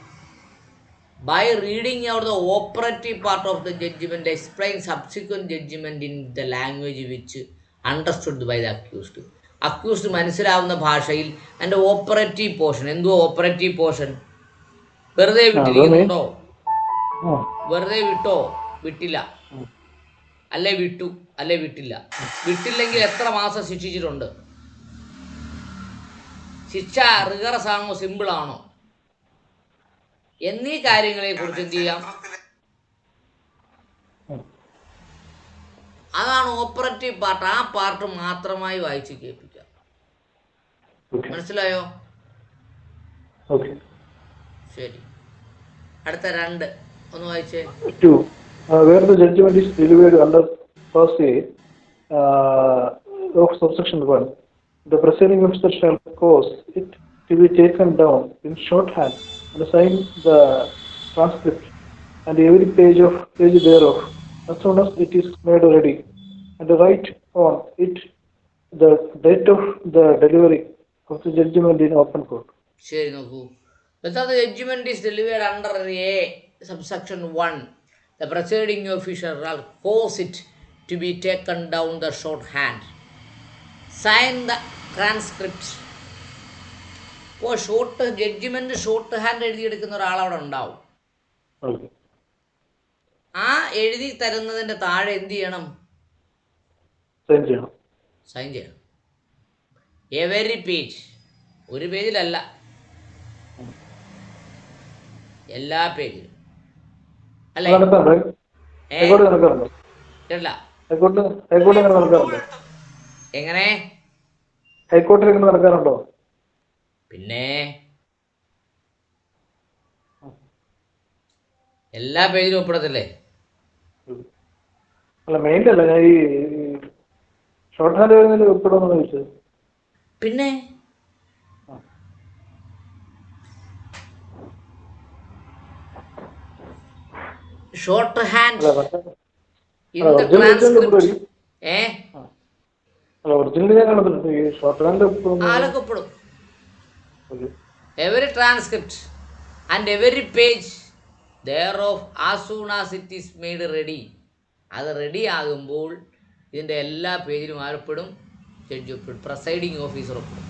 By reading out the operative part of the judgment explain subsequent judgment in the language which understood by the accused മനസ്സിലാവുന്ന ഭാഷയിൽ അതിൻ്റെ ഓപ്പറേറ്റീവ് പോർഷൻ. എന്തുവാ ഓപ്പറേറ്റീവ് പോർഷൻ? വെറുതെ വിട്ടിരിക്കുന്നുണ്ടോ? വെറുതെ വിട്ടോ? വിട്ടില്ല. അല്ലേ വിട്ടു? അല്ലേ വിട്ടില്ല? വിട്ടില്ലെങ്കിൽ എത്ര മാസം ശിക്ഷിച്ചിട്ടുണ്ട്? ശിക്ഷ റിഗറസ് ആണോ സിമ്പിൾ ആണോ എന്നീ കാര്യങ്ങളെ കുറിച്ച് എന്ത് ചെയ്യാം? അതാണ് ഓപ്പറേറ്റീവ് പാർട്ട്. ആ പാർട്ട് മാത്രമായി വായിച്ച് കേൾപ്പിക്കാം. മനസ്സിലായോ? ശരി. അടുത്ത 2 ഒന്ന് വായിച്ചേ. Where the judgment is delivered under clause A of subsection 1, the presiding officer shall cause it to be taken down in shorthand and sign the transcript and every page thereof as soon as it is made ready, and write on it the date of the delivery of the judgment in open court. ശരി, നോക്കൂ. Whether the judgment is delivered under A subsection 1, the presiding officer shall cause it to be taken down the shorthand, sign the transcript. ഇപ്പോൾ judgement short hand എഴുതിയെടുക്കുന്ന ഒരാളവിടെ ഉണ്ടാവും. ആ എഴുതി തരുന്നതിൻ്റെ താഴെ എന്ത് ചെയ്യണം? Sign ചെയ്യണം. എവരി പേജ്, ഒരു പേജിലല്ല, എല്ലാ പേജിലും. അല്ലേ? എങ്ങനെ? ഹൈക്കോടതിയിൽ നടക്കാറുണ്ടോ? പിന്നെ എല്ലാ പേജിലും ഒപ്പിടത്തില്ലേ? അല്ല, മെയിൻ അല്ല, ഞാൻ ഈ ഷോർട്ട് ഹാൻഡ് വരുന്നതിൽ ഒപ്പിടുമെന്ന് ചോദിച്ചത്. പിന്നെ ഷോർട്ട് ഹാൻഡ് അല്ല ഇൻ ദ ഒറിജിനൽ ട്രാൻസ്ക്രിപ്റ്റ്. ഏ അല്ല ഒറിജിനൽ ഞാൻ കാണുന്നുണ്ട്, ഈ ഷോർട്ട് ഹാൻഡ് ആലൊക്കെ പെടും. every transcript and every page thereof as soon as it is made ready. അത് റെഡി ആകുമ്പോൾ ഇതിൻ്റെ എല്ലാ പേജിലും ആരപ്പെടും? ജഡ്ജി ഒപ്പിടും, പ്രസൈഡിങ് ഓഫീസർ ഒപ്പിടും.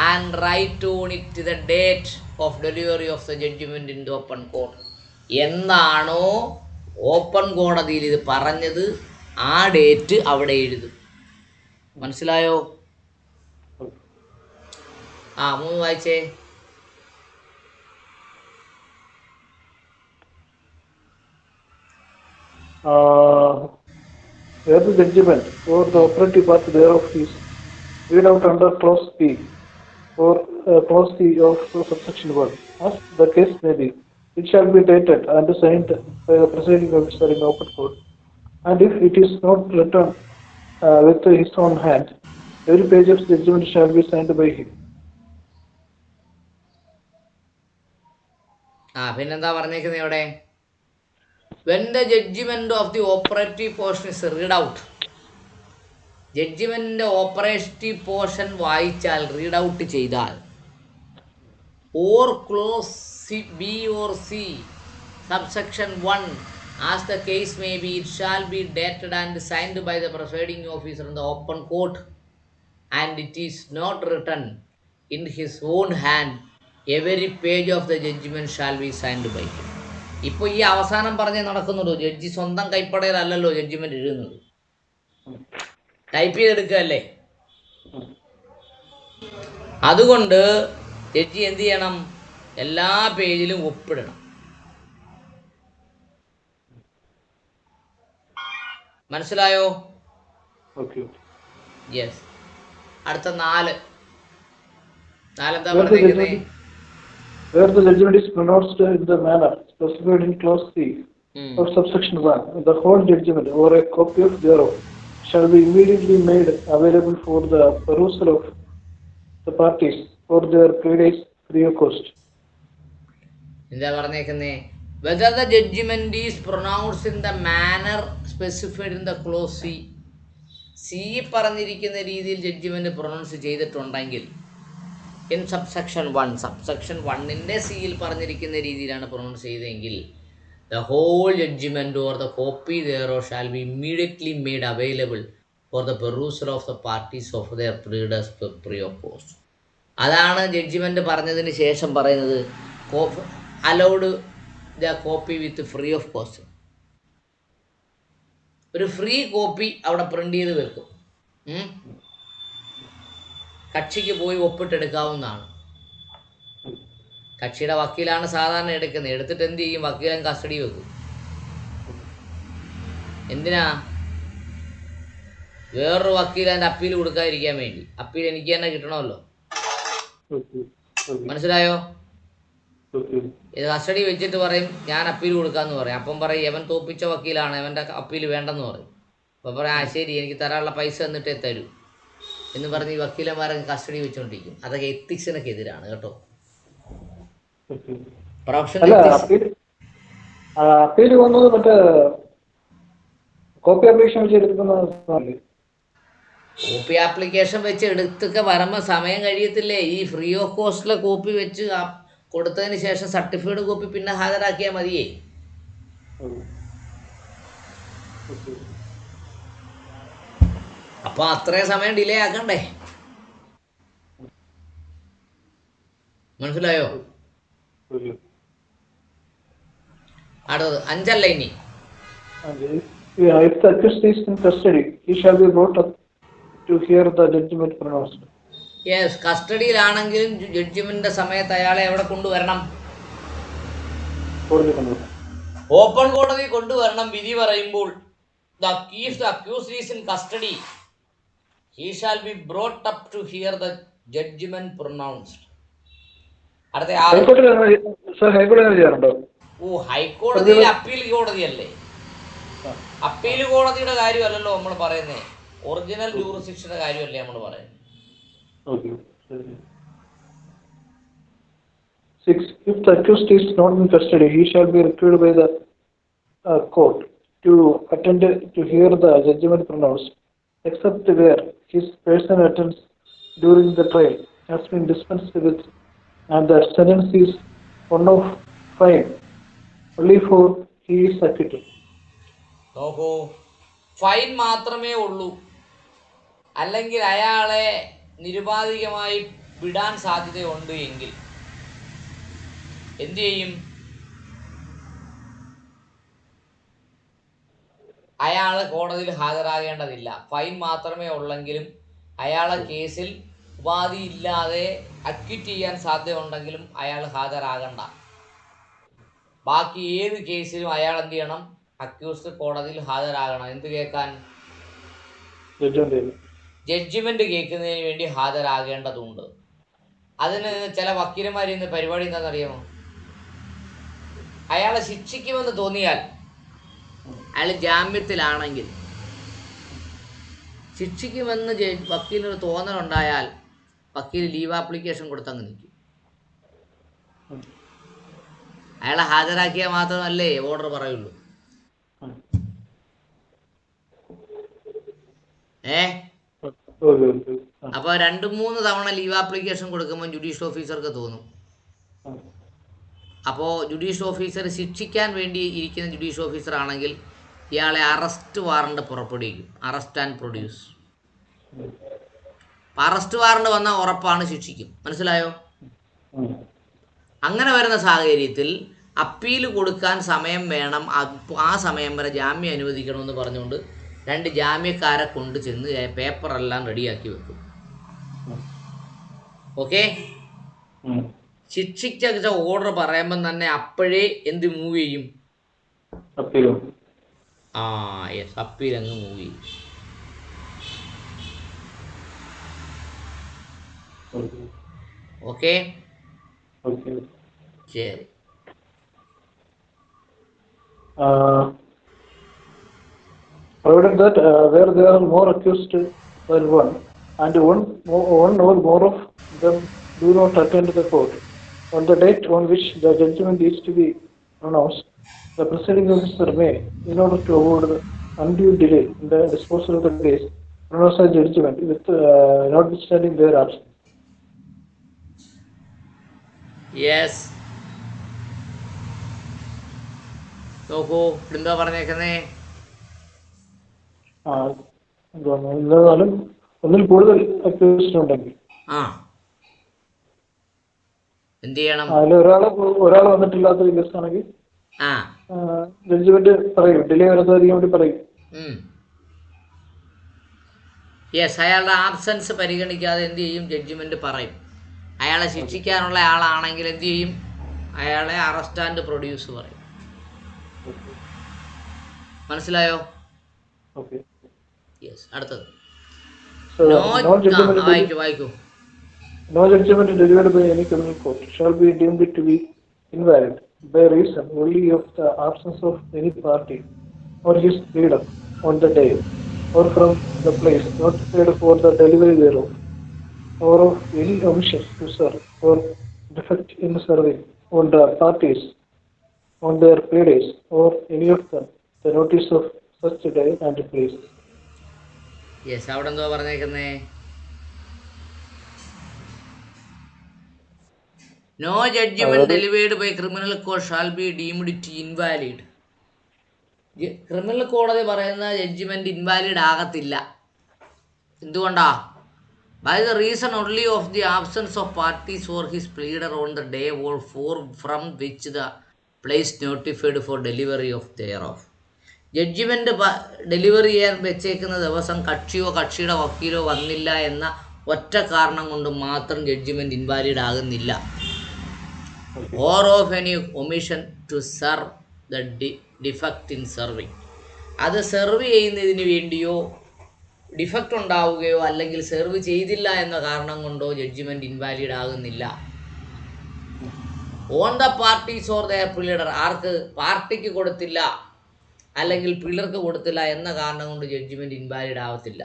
And write on it the date of delivery of the judgment in the open court. എന്നാണോ open കോടതിയിൽ ഇത് പറഞ്ഞത് ആ ഡേറ്റ് അവിടെ എഴുതും. മനസ്സിലായോ? ആ 3 വായിച്ചേ. where the judgment or the operative part thereof is read out under clause P or clause C of subsection 1, as the case may be. It shall be dated and signed by the presiding officer in open court, and if it is not written with his own hand, every page of judgment shall be signed by him. പിന്നെന്താ പറഞ്ഞേക്കുന്നത് ഇവിടെ? when the judgment of the operative portion is read out. ജഡ്ജിമെന്റിന്റെ operative portion വായിച്ചാൽ, read out ചെയ്താൽ, or clause B or C subsection 1 as the case may be, it shall be dated and signed by the presiding officer in the open court, and it is not written in his own hand, every page of the judgment shall be signed by him. ഇപ്പോൾ ഈ അവസാനം പറഞ്ഞേ നടക്കുന്നുള്ളൂ. Judge സ്വന്തം കൈപ്പടയിലല്ലല്ലോ judgement എഴുതുന്നത്, type ചെയ്തെടുക്കുകയല്ലേ. അതുകൊണ്ട് judge എന്ത് ചെയ്യണം? എല്ലാ പേജിലും ഒപ്പിടണം. മനസ്സിലായോ? യെസ്. അടുത്ത 4 എന്താ പറഞ്ഞിരിക്കുന്നത്? Where the judgment is pronounced in the manner specified in clause C of subsection 1, the whole judgment or a copy of thereof shall be immediately made available for the perusal of the parties for their pleadings free of cost. എന്താ പറഞ്ഞേക്കുന്നേ? Whether the judgment is pronounced in the manner specified in the clause C. C പറഞ്ഞിരിക്കുന്ന രീതിയിൽ judgement pronounce ചെയ്തിട്ടുണ്ടെങ്കിൽ, in subsection 1, subsection 1ന്റെ സിയിൽ പറഞ്ഞിരിക്കുന്ന രീതിയിലാണ് pronounce ചെയ്തതെങ്കിൽ, the whole judgment or the copy thereof shall be immediately made available for the perusal of the parties of their pleaders free of cost. അതാണ് judgement പറഞ്ഞതിന് ശേഷം പറയുന്നത്, allowed the copy with free of cost. ഒരു free copy അവിടെ print ചെയ്ത് വെക്കും. കക്ഷിക്ക് പോയി ഒപ്പിട്ടെടുക്കാവുന്നതാണ്. കക്ഷിയുടെ വക്കീലാണ് സാധാരണ എടുക്കുന്നത്. എടുത്തിട്ട് എന്ത് ചെയ്യും? വക്കീലൻ കസ്റ്റഡി വെക്കും. എന്തിനാ? വേറൊരു വക്കീൽ അതിൻ്റെ അപ്പീൽ കൊടുക്കാതിരിക്കാൻ വേണ്ടി. അപ്പീൽ എനിക്ക് തന്നെ കിട്ടണമല്ലോ. മനസ്സിലായോ? ഇത് കസ്റ്റഡി വെച്ചിട്ട് പറയും ഞാൻ അപ്പീൽ കൊടുക്കാമെന്ന് പറയും. അപ്പം പറയും അവൻ തോപ്പിച്ച വക്കീലാണ്, അവൻ്റെ അപ്പീൽ വേണ്ടെന്ന് പറയും. അപ്പം പറയാം ശരി എനിക്ക് തരാനുള്ള പൈസ എന്നിട്ടേ തരൂ എന്ന് പറഞ്ഞ് ഈ വക്കീലന്മാരെ കസ്റ്റഡി വെച്ചുകൊണ്ടിരിക്കും. അതൊക്കെ എത്തിക്സിനൊക്കെ എതിരാണ് കേട്ടോ. അപ്പീൽ വന്നത് മറ്റേ കോപ്പി ആപ്ലിക്കേഷൻ വെച്ച് എടുക്കുന്ന കോപ്പി ആപ്ലിക്കേഷൻ വെച്ച് എടുത്തൊക്കെ വരുമ്പോൾ സമയം കഴിയത്തില്ലേ? ഈ ഫ്രീ ഓഫ് കോസ്റ്റിലെ കോപ്പി വെച്ച് കൊടുത്തതിന് ശേഷം സർട്ടിഫൈഡ് കോപ്പി പിന്നെ ഹാജരാക്കിയാൽ മതിയേ. അപ്പൊ അത്രയും സമയം ഡിലേ ആക്കണ്ടേ? മനസ്സിലായോ? അടുത്തത് 5 അല്ല ഇനി. If the accused is in custody, he shall be brought up to hear the judgment pronounced. Yes, കസ്റ്റഡിയിലാണെങ്കിലും ജഡ്ജിമെന്റിന്റെ സമയത്ത് അയാളെ എവിടെ കൊണ്ടുവരണം? ഓപ്പൺ കോടതി കൊണ്ടുവരണം. വിധി പറയുമ്പോൾ the accused is in custody, he shall be brought up to hear the judgment pronounced. അടുത്ത ഹൈക്കോടതിയിൽ അപ്പീൽ കോടതിയല്ലേ? അപ്പീൽ കോടതിയുടെ കാര്യമല്ലല്ലോ നമ്മൾ പറയുന്നത്, ഒറിജിനൽ ജൂറിസ്ഡിക്ഷന്റെ കാര്യമല്ലേ നമ്മൾ പറയുന്നത്. Okay. 6. If the accused is not in custody, he shall be required by the court to attend to hear the judgment pronounced, except where his person attends during the trial has been dispensed with, and the sentence is one of fine, only for he is acquitted. നോക്കൂ, fine മാത്രമേ ഉള്ളൂ, അല്ലെങ്കിൽ അയാളെ നിരുപാധികമായി വിടാൻ സാധ്യതയുണ്ട് എങ്കിൽ എന്തു ചെയ്യും? അയാൾ കോടതിയിൽ ഹാജരാകേണ്ടതില്ല. ഫൈൻ മാത്രമേ ഉള്ളെങ്കിലും അയാളെ കേസിൽ ഉപാധിയില്ലാതെ അക്വിറ്റ് ചെയ്യാൻ സാധ്യതയുണ്ടെങ്കിലും അയാൾ ഹാജരാകണ്ട. ബാക്കി ഏത് കേസിലും അയാൾ എന്ത് ചെയ്യണം? അക്യൂസ്ഡ് കോടതിയിൽ ഹാജരാകണം. എന്ത് കേൾക്കാൻ? ജഡ്ജിമെന്റ് കേൾക്കുന്നതിന് വേണ്ടി ഹാജരാകേണ്ടതുണ്ട്. അതിന് ചില വക്കീലന്മാർ ഇന്ന് പരിപാടി എന്താണെന്നറിയാമോ? അയാളെ ശിക്ഷിക്കുമെന്ന് തോന്നിയാൽ, അയാൾ ജാമ്യത്തിലാണെങ്കിൽ ശിക്ഷിക്കുമെന്ന് വക്കീലിനൊരു തോന്നലുണ്ടായാൽ വക്കീൽ ലീവ് ആപ്ലിക്കേഷൻ കൊടുത്തങ്ങ് നിൽക്കും. അയാളെ ഹാജരാക്കിയാൽ മാത്രമല്ലേ ഓർഡർ പറയുള്ളൂ. അപ്പോൾ 2-3 തവണ ലീവ് ആപ്ലിക്കേഷൻ കൊടുക്കുമ്പോൾ ജുഡീഷ്യൽ ഓഫീസർക്ക് തോന്നും. അപ്പോൾ ജുഡീഷ്യൽ ഓഫീസർ ശിക്ഷിക്കാൻ വേണ്ടി ഇരിക്കുന്ന ജുഡീഷ്യൽ ഓഫീസർ ആണെങ്കിൽ ഇയാളെ അറസ്റ്റ് വാറണ്ട് പുറപ്പെടുവിക്കും. Arrest and produce. Arrest warrant വന്നാൽ ഉറപ്പാണ് ശിക്ഷിക്കും. മനസ്സിലായോ? അങ്ങനെ വരുന്ന സാഹചര്യത്തിൽ അപ്പീൽ കൊടുക്കാൻ സമയം വേണം. ആ സമയം വരെ ജാമ്യം അനുവദിക്കണമെന്ന് പറഞ്ഞുകൊണ്ട് 2 ജാമ്യക്കാരെ കൊണ്ട് ചെന്ന് പേപ്പറെല്ലാം റെഡിയാക്കി വെക്കും. ഓക്കെ? ശിക്ഷിച്ച ഓർഡർ പറയുമ്പം തന്നെ അപ്പോഴേ എന്ത് മൂവ് ചെയ്യും? യെസ്, അപ്പീൽ അങ്ങ് മൂവ് ചെയ്യും. ഓക്കെ, ശരി. Provided that where there are more accused than one, and one or more of them do not attend the court on the date on which the judgment is to be pronounced, the presiding officer may, in order to avoid undue delay in the disposal of the case, pronounce a judgment with notwithstanding their absence. Yes. നോക്കൂ, എന്താ പറഞ്ഞേക്കുന്നേ? എന്നിരുന്നാലും ഒന്നിൽ കൂടുതൽ accused ഉണ്ടെങ്കിൽ എന്ത് ചെയ്യണം? അതിൽ ഒരാൾ വന്നിട്ടില്ലാത്ത കേസാണെങ്കിൽ ജഡ്ജിമെന്റ് പറയും, ഡിലേ വരാതിരിക്കാൻ വേണ്ടി പറയും. യെസ്, അയാളുടെ ആബ്സെൻസ് പരിഗണിക്കാതെ എന്ത് ചെയ്യും? ജഡ്ജിമെന്റ് പറയും. അയാളെ ശിക്ഷിക്കാനുള്ള ആളാണെങ്കിൽ എന്ത് ചെയ്യും? അയാളെ അറസ്റ്റ് ആൻഡ് പ്രൊഡ്യൂസ് പറയും. മനസ്സിലായോ? യെസ്. അടുത്തത് വായിക്കൂ. No judgment delivered by any criminal court shall be deemed to be invalid by reason only of the absence of any party or his freedom on the day or from the place notified for the delivery thereof, or of any omission to serve or defect in serving on the parties on their play days, or any of them the notice of such day and place. Yes, അവിടെ എന്തോ പറഞ്ഞേക്കുന്നേ? No judgment delivered by criminal court shall be deemed to invalid. Criminal കോടതി പറയുന്ന judgment invalid ആകത്തില്ല. എന്തുകൊണ്ടാ? By the reason only of the absence of parties or his pleader on the day or for from which the place notified for delivery of thereof. Judgment delivery ചെയ്യാൻ വെച്ചേക്കുന്ന ദിവസം കക്ഷിയോ കക്ഷിയുടെ വക്കീലോ വന്നില്ല എന്ന ഒറ്റ കാരണം കൊണ്ട് മാത്രം ജഡ്ജിമെന്റ് ഇൻവാലിഡ് ആകുന്നില്ല. Or of any omission to serve the defect in serving. അത് സെർവ് ചെയ്യുന്നതിന് വേണ്ടിയോ ഡിഫക്റ്റ് ഉണ്ടാവുകയോ അല്ലെങ്കിൽ സെർവ് ചെയ്തില്ല എന്ന കാരണം കൊണ്ടോ ജഡ്ജിമെന്റ് ഇൻവാലിഡ് ആകുന്നില്ല. On the parties or their pleader. ആർക്ക്? പാർട്ടിക്ക് കൊടുത്തില്ല അല്ലെങ്കിൽ പ്ലീഡർക്ക് കൊടുത്തില്ല എന്ന കാരണം കൊണ്ട് ജഡ്ജിമെന്റ് ഇൻവാലിഡ് ആവത്തില്ല.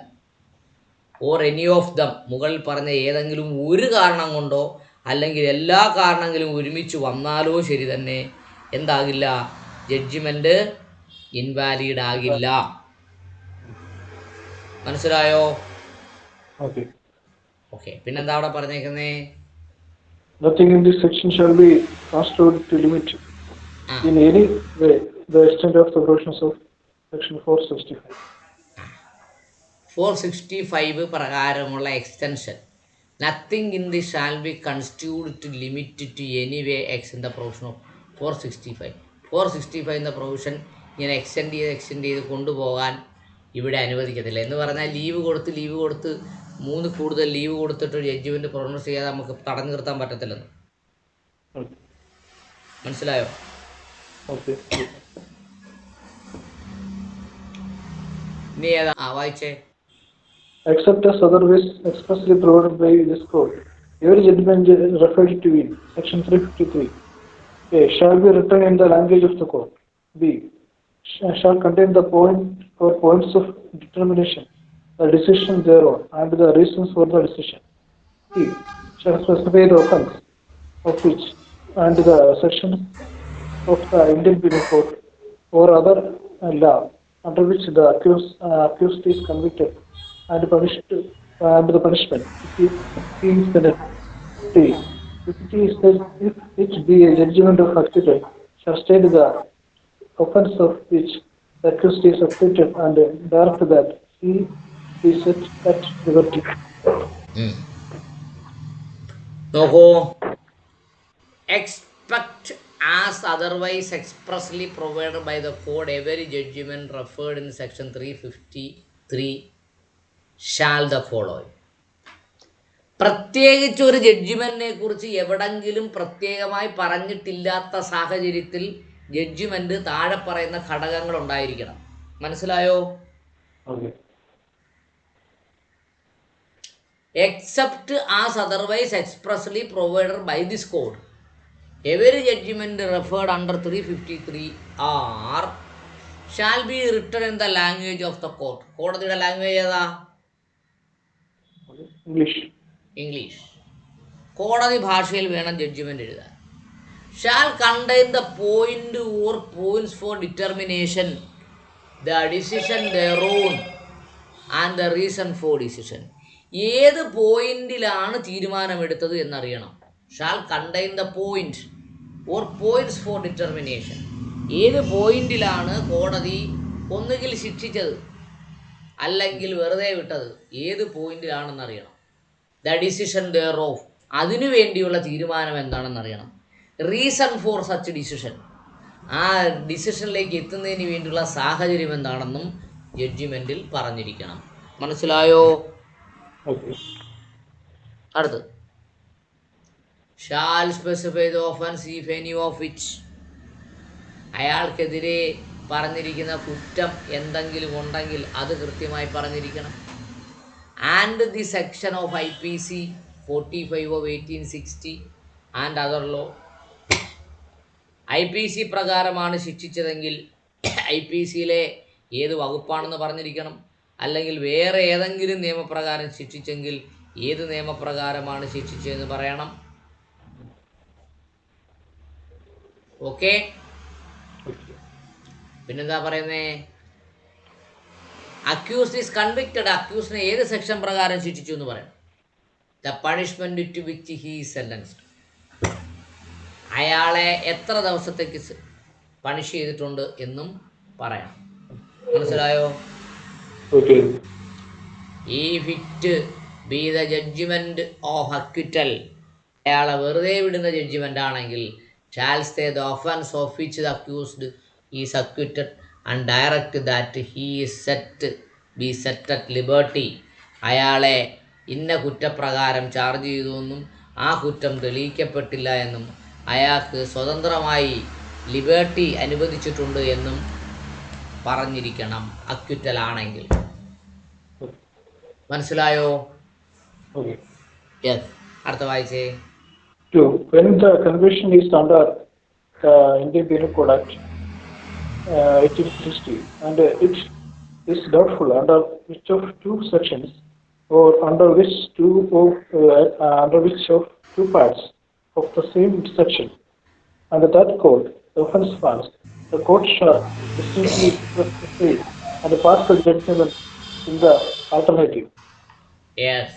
ഓർ എനി ഓഫ് ദം, മുകളിൽ പറഞ്ഞ ഏതെങ്കിലും ഒരു കാരണം കൊണ്ടോ അല്ലെങ്കിൽ എല്ലാ കാരണങ്ങളും ഒരുമിച്ച് വന്നാലോ ശരി തന്നെ എന്താകില്ല, ജഡ്ജിമെൻറ്റ് ഇൻവാലിഡ് ആകില്ല. മനസ്സിലായോ? Okay. ഓക്കെ, പിന്നെന്താ അവിടെ പറഞ്ഞേക്കുന്നേ? Nothing in this section shall be construed to limit ആ in any way the extent of the provisions of section 465. 465 പ്രകാരമുള്ള extension, nothing in the shall be constituted to limit to any way എക്സ് in the provision of 465. 465 എന്ന provision ഇങ്ങനെ extend ചെയ്ത് കൊണ്ടുപോകാൻ ഇവിടെ അനുവദിക്കത്തില്ല. എന്ന് പറഞ്ഞാൽ ലീവ് കൊടുത്ത് 3 കൂടുതൽ ലീവ് കൊടുത്തിട്ട് ജഡ്ജ്മെൻറ്റ് പ്രൊണൗൺസ് ചെയ്യാതെ നമുക്ക് തടഞ്ഞു നിർത്താൻ പറ്റത്തില്ലെന്ന്. Okay. മനസ്സിലായോ? Okay. ഇനി ഏതാ വായിച്ചേ? Except as otherwise expressly provided by this code, every judgment referred to in section 353 A shall be written in the language of the court. B shall contain the point or points of determination, the decision thereon, and the reasons for the decision. C shall specify the offence of which and the sections of the Indian Penal Code or other law under which the accused is convicted and punished, and the punishment if he is sentenced. D if it is if which be a judgment of acquittal shall state the offence of which the accused is acquitted and direct that he be set at liberty. നോക്കൂ, expect as otherwise expressly provided by the code every judgment referred in section 353 shall the following. പ്രത്യേകിച്ച് ഒരു ജഡ്ജിമെൻറ്റിനെ കുറിച്ച് എവിടെങ്കിലും പ്രത്യേകമായി പറഞ്ഞിട്ടില്ലാത്ത സാഹചര്യത്തിൽ judgement താഴെ പറയുന്ന ഘടകങ്ങൾ ഉണ്ടായിരിക്കണം. മനസ്സിലായോ? Okay. Except as otherwise expressly provided by this code, every judgment referred under 353 R shall be written in the language of the court. കോടതിയുടെ ലാംഗ്വേജ് ഏതാ? English. ഇംഗ്ലീഷ്. കോടതി ഭാഷയിൽ വേണം ജഡ്ജിമെൻ്റ് എഴുതാൻ. Shall contain the point or points for determination, the decision thereon and the reason for decision. ഏത് പോയിന്റിലാണ് തീരുമാനമെടുത്തത് എന്നറിയണം. Shall contain the point or points for determination, ഏത് പോയിന്റിലാണ് കോടതി ഒന്നുകിൽ ശിക്ഷിച്ചത് അല്ലെങ്കിൽ വെറുതെ വിട്ടത്, ഏത് പോയിന്റിലാണെന്നറിയണം. ദ ഡിസിഷൻ thereof, അതിനു വേണ്ടിയുള്ള തീരുമാനം എന്താണെന്നറിയണം. റീസൺ ഫോർ സച്ച് ഡിസിഷൻ, ആ ഡിസിഷനിലേക്ക് എത്തുന്നതിന് വേണ്ടിയുള്ള സാഹചര്യം എന്താണെന്നും ജഡ്ജിമെൻറ്റിൽ പറഞ്ഞിരിക്കണം. മനസ്സിലായോ? Okay. അടുത്ത് shall specify the offence if any of which, അയാൾക്കെതിരെ പറഞ്ഞിരിക്കുന്ന കുറ്റം എന്തെങ്കിലും ഉണ്ടെങ്കിൽ അത് കൃത്യമായി പറഞ്ഞിരിക്കണം. And the section of IPC 45 of 1860 and other law, IPC പ്രകാരമാണ് ശിക്ഷിച്ചതെങ്കിൽ IPCയിലെ ഏത് വകുപ്പാണെന്ന് പറഞ്ഞിരിക്കണം. അല്ലെങ്കിൽ വേറെ ഏതെങ്കിലും നിയമപ്രകാരം ശിക്ഷിച്ചെങ്കിൽ ഏത് നിയമപ്രകാരമാണ് ശിക്ഷിച്ചതെന്ന് പറയണം. ഓക്കെ, പിന്നെന്താ പറയുന്നേ? അക്യൂസ്ഡ് ഈസ് കൺവിക്റ്റഡ്, അക്യൂസിനെ ഏത് സെക്ഷൻ പ്രകാരം ശിക്ഷിച്ചു എന്ന് പറയണം. The punishment to which he sentenced, അയാളെ എത്ര ദിവസത്തേക്ക് പണിഷ് ചെയ്തിട്ടുണ്ട് എന്നും പറയണം. മനസ്സിലായോ? Okay. If it be the judgment of acquittal, അയാളെ വെറുതെ വിടുന്ന ജഡ്ജിമെൻ്റ് ആണെങ്കിൽ shall stay the offence of which the accused is acquitted and direct that he is be set at liberty, അയാളെ ഇന്ന കുറ്റപ്രകാരം ചാർജ് ചെയ്തു എന്നും ആ കുറ്റം തെളിയിക്കപ്പെട്ടില്ല എന്നും അയാൾക്ക് സ്വതന്ത്രമായി ലിബർട്ടി അനുവദിച്ചിട്ടുണ്ട് എന്നും പറഞ്ഞിരിക്കണം അക്വിറ്റൽ ആണെങ്കിൽ. മനസ്സിലായോ? യെസ്. അടുത്ത വായിച്ചേ. 2. When the conviction is under Indian Penal Code Act 1860 and it is doubtful under which of two sections or under which of two parts of the same section. Under that code, the offence falls. The court shall distinctly express the same and pass the judgment in the alternative. Yes.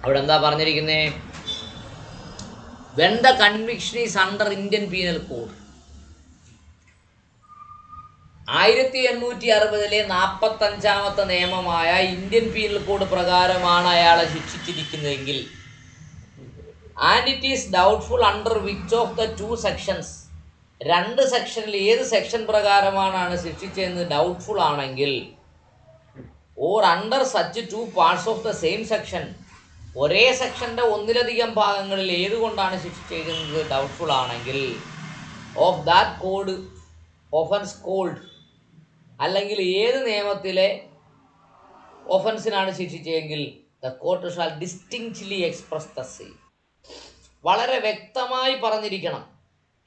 അവിടെ എന്താ പറഞ്ഞിരിക്കുന്നേ? When the conviction is under Indian Penal Code, 1860 45 നിയമമായ Indian penal code പ്രകാരമാണ് അയാളെ ശിക്ഷിച്ചിരിക്കുന്നതെങ്കിൽ, and it is doubtful under which of the two sections, രണ്ട് സെക്ഷനിൽ ഏത് section പ്രകാരമാണ് ശിക്ഷിച്ചതെന്ന് ഡൗട്ട്ഫുൾ ആണെങ്കിൽ, or under such two parts of the same section, ഒരേ സെക്ഷൻ്റെ ഒന്നിലധികം ഭാഗങ്ങളിൽ ഏതുകൊണ്ടാണ് ശിക്ഷിച്ചിരിക്കുന്നത് ഡൗട്ട്ഫുൾ ആണെങ്കിൽ, of that code offence called, അല്ലെങ്കിൽ ഏത് നിയമത്തിലെ ഒഫൻസിനാണ് ശിക്ഷിച്ചതെങ്കിൽ, the court shall distinctly express the same. വളരെ വ്യക്തമായി പറഞ്ഞിരിക്കണം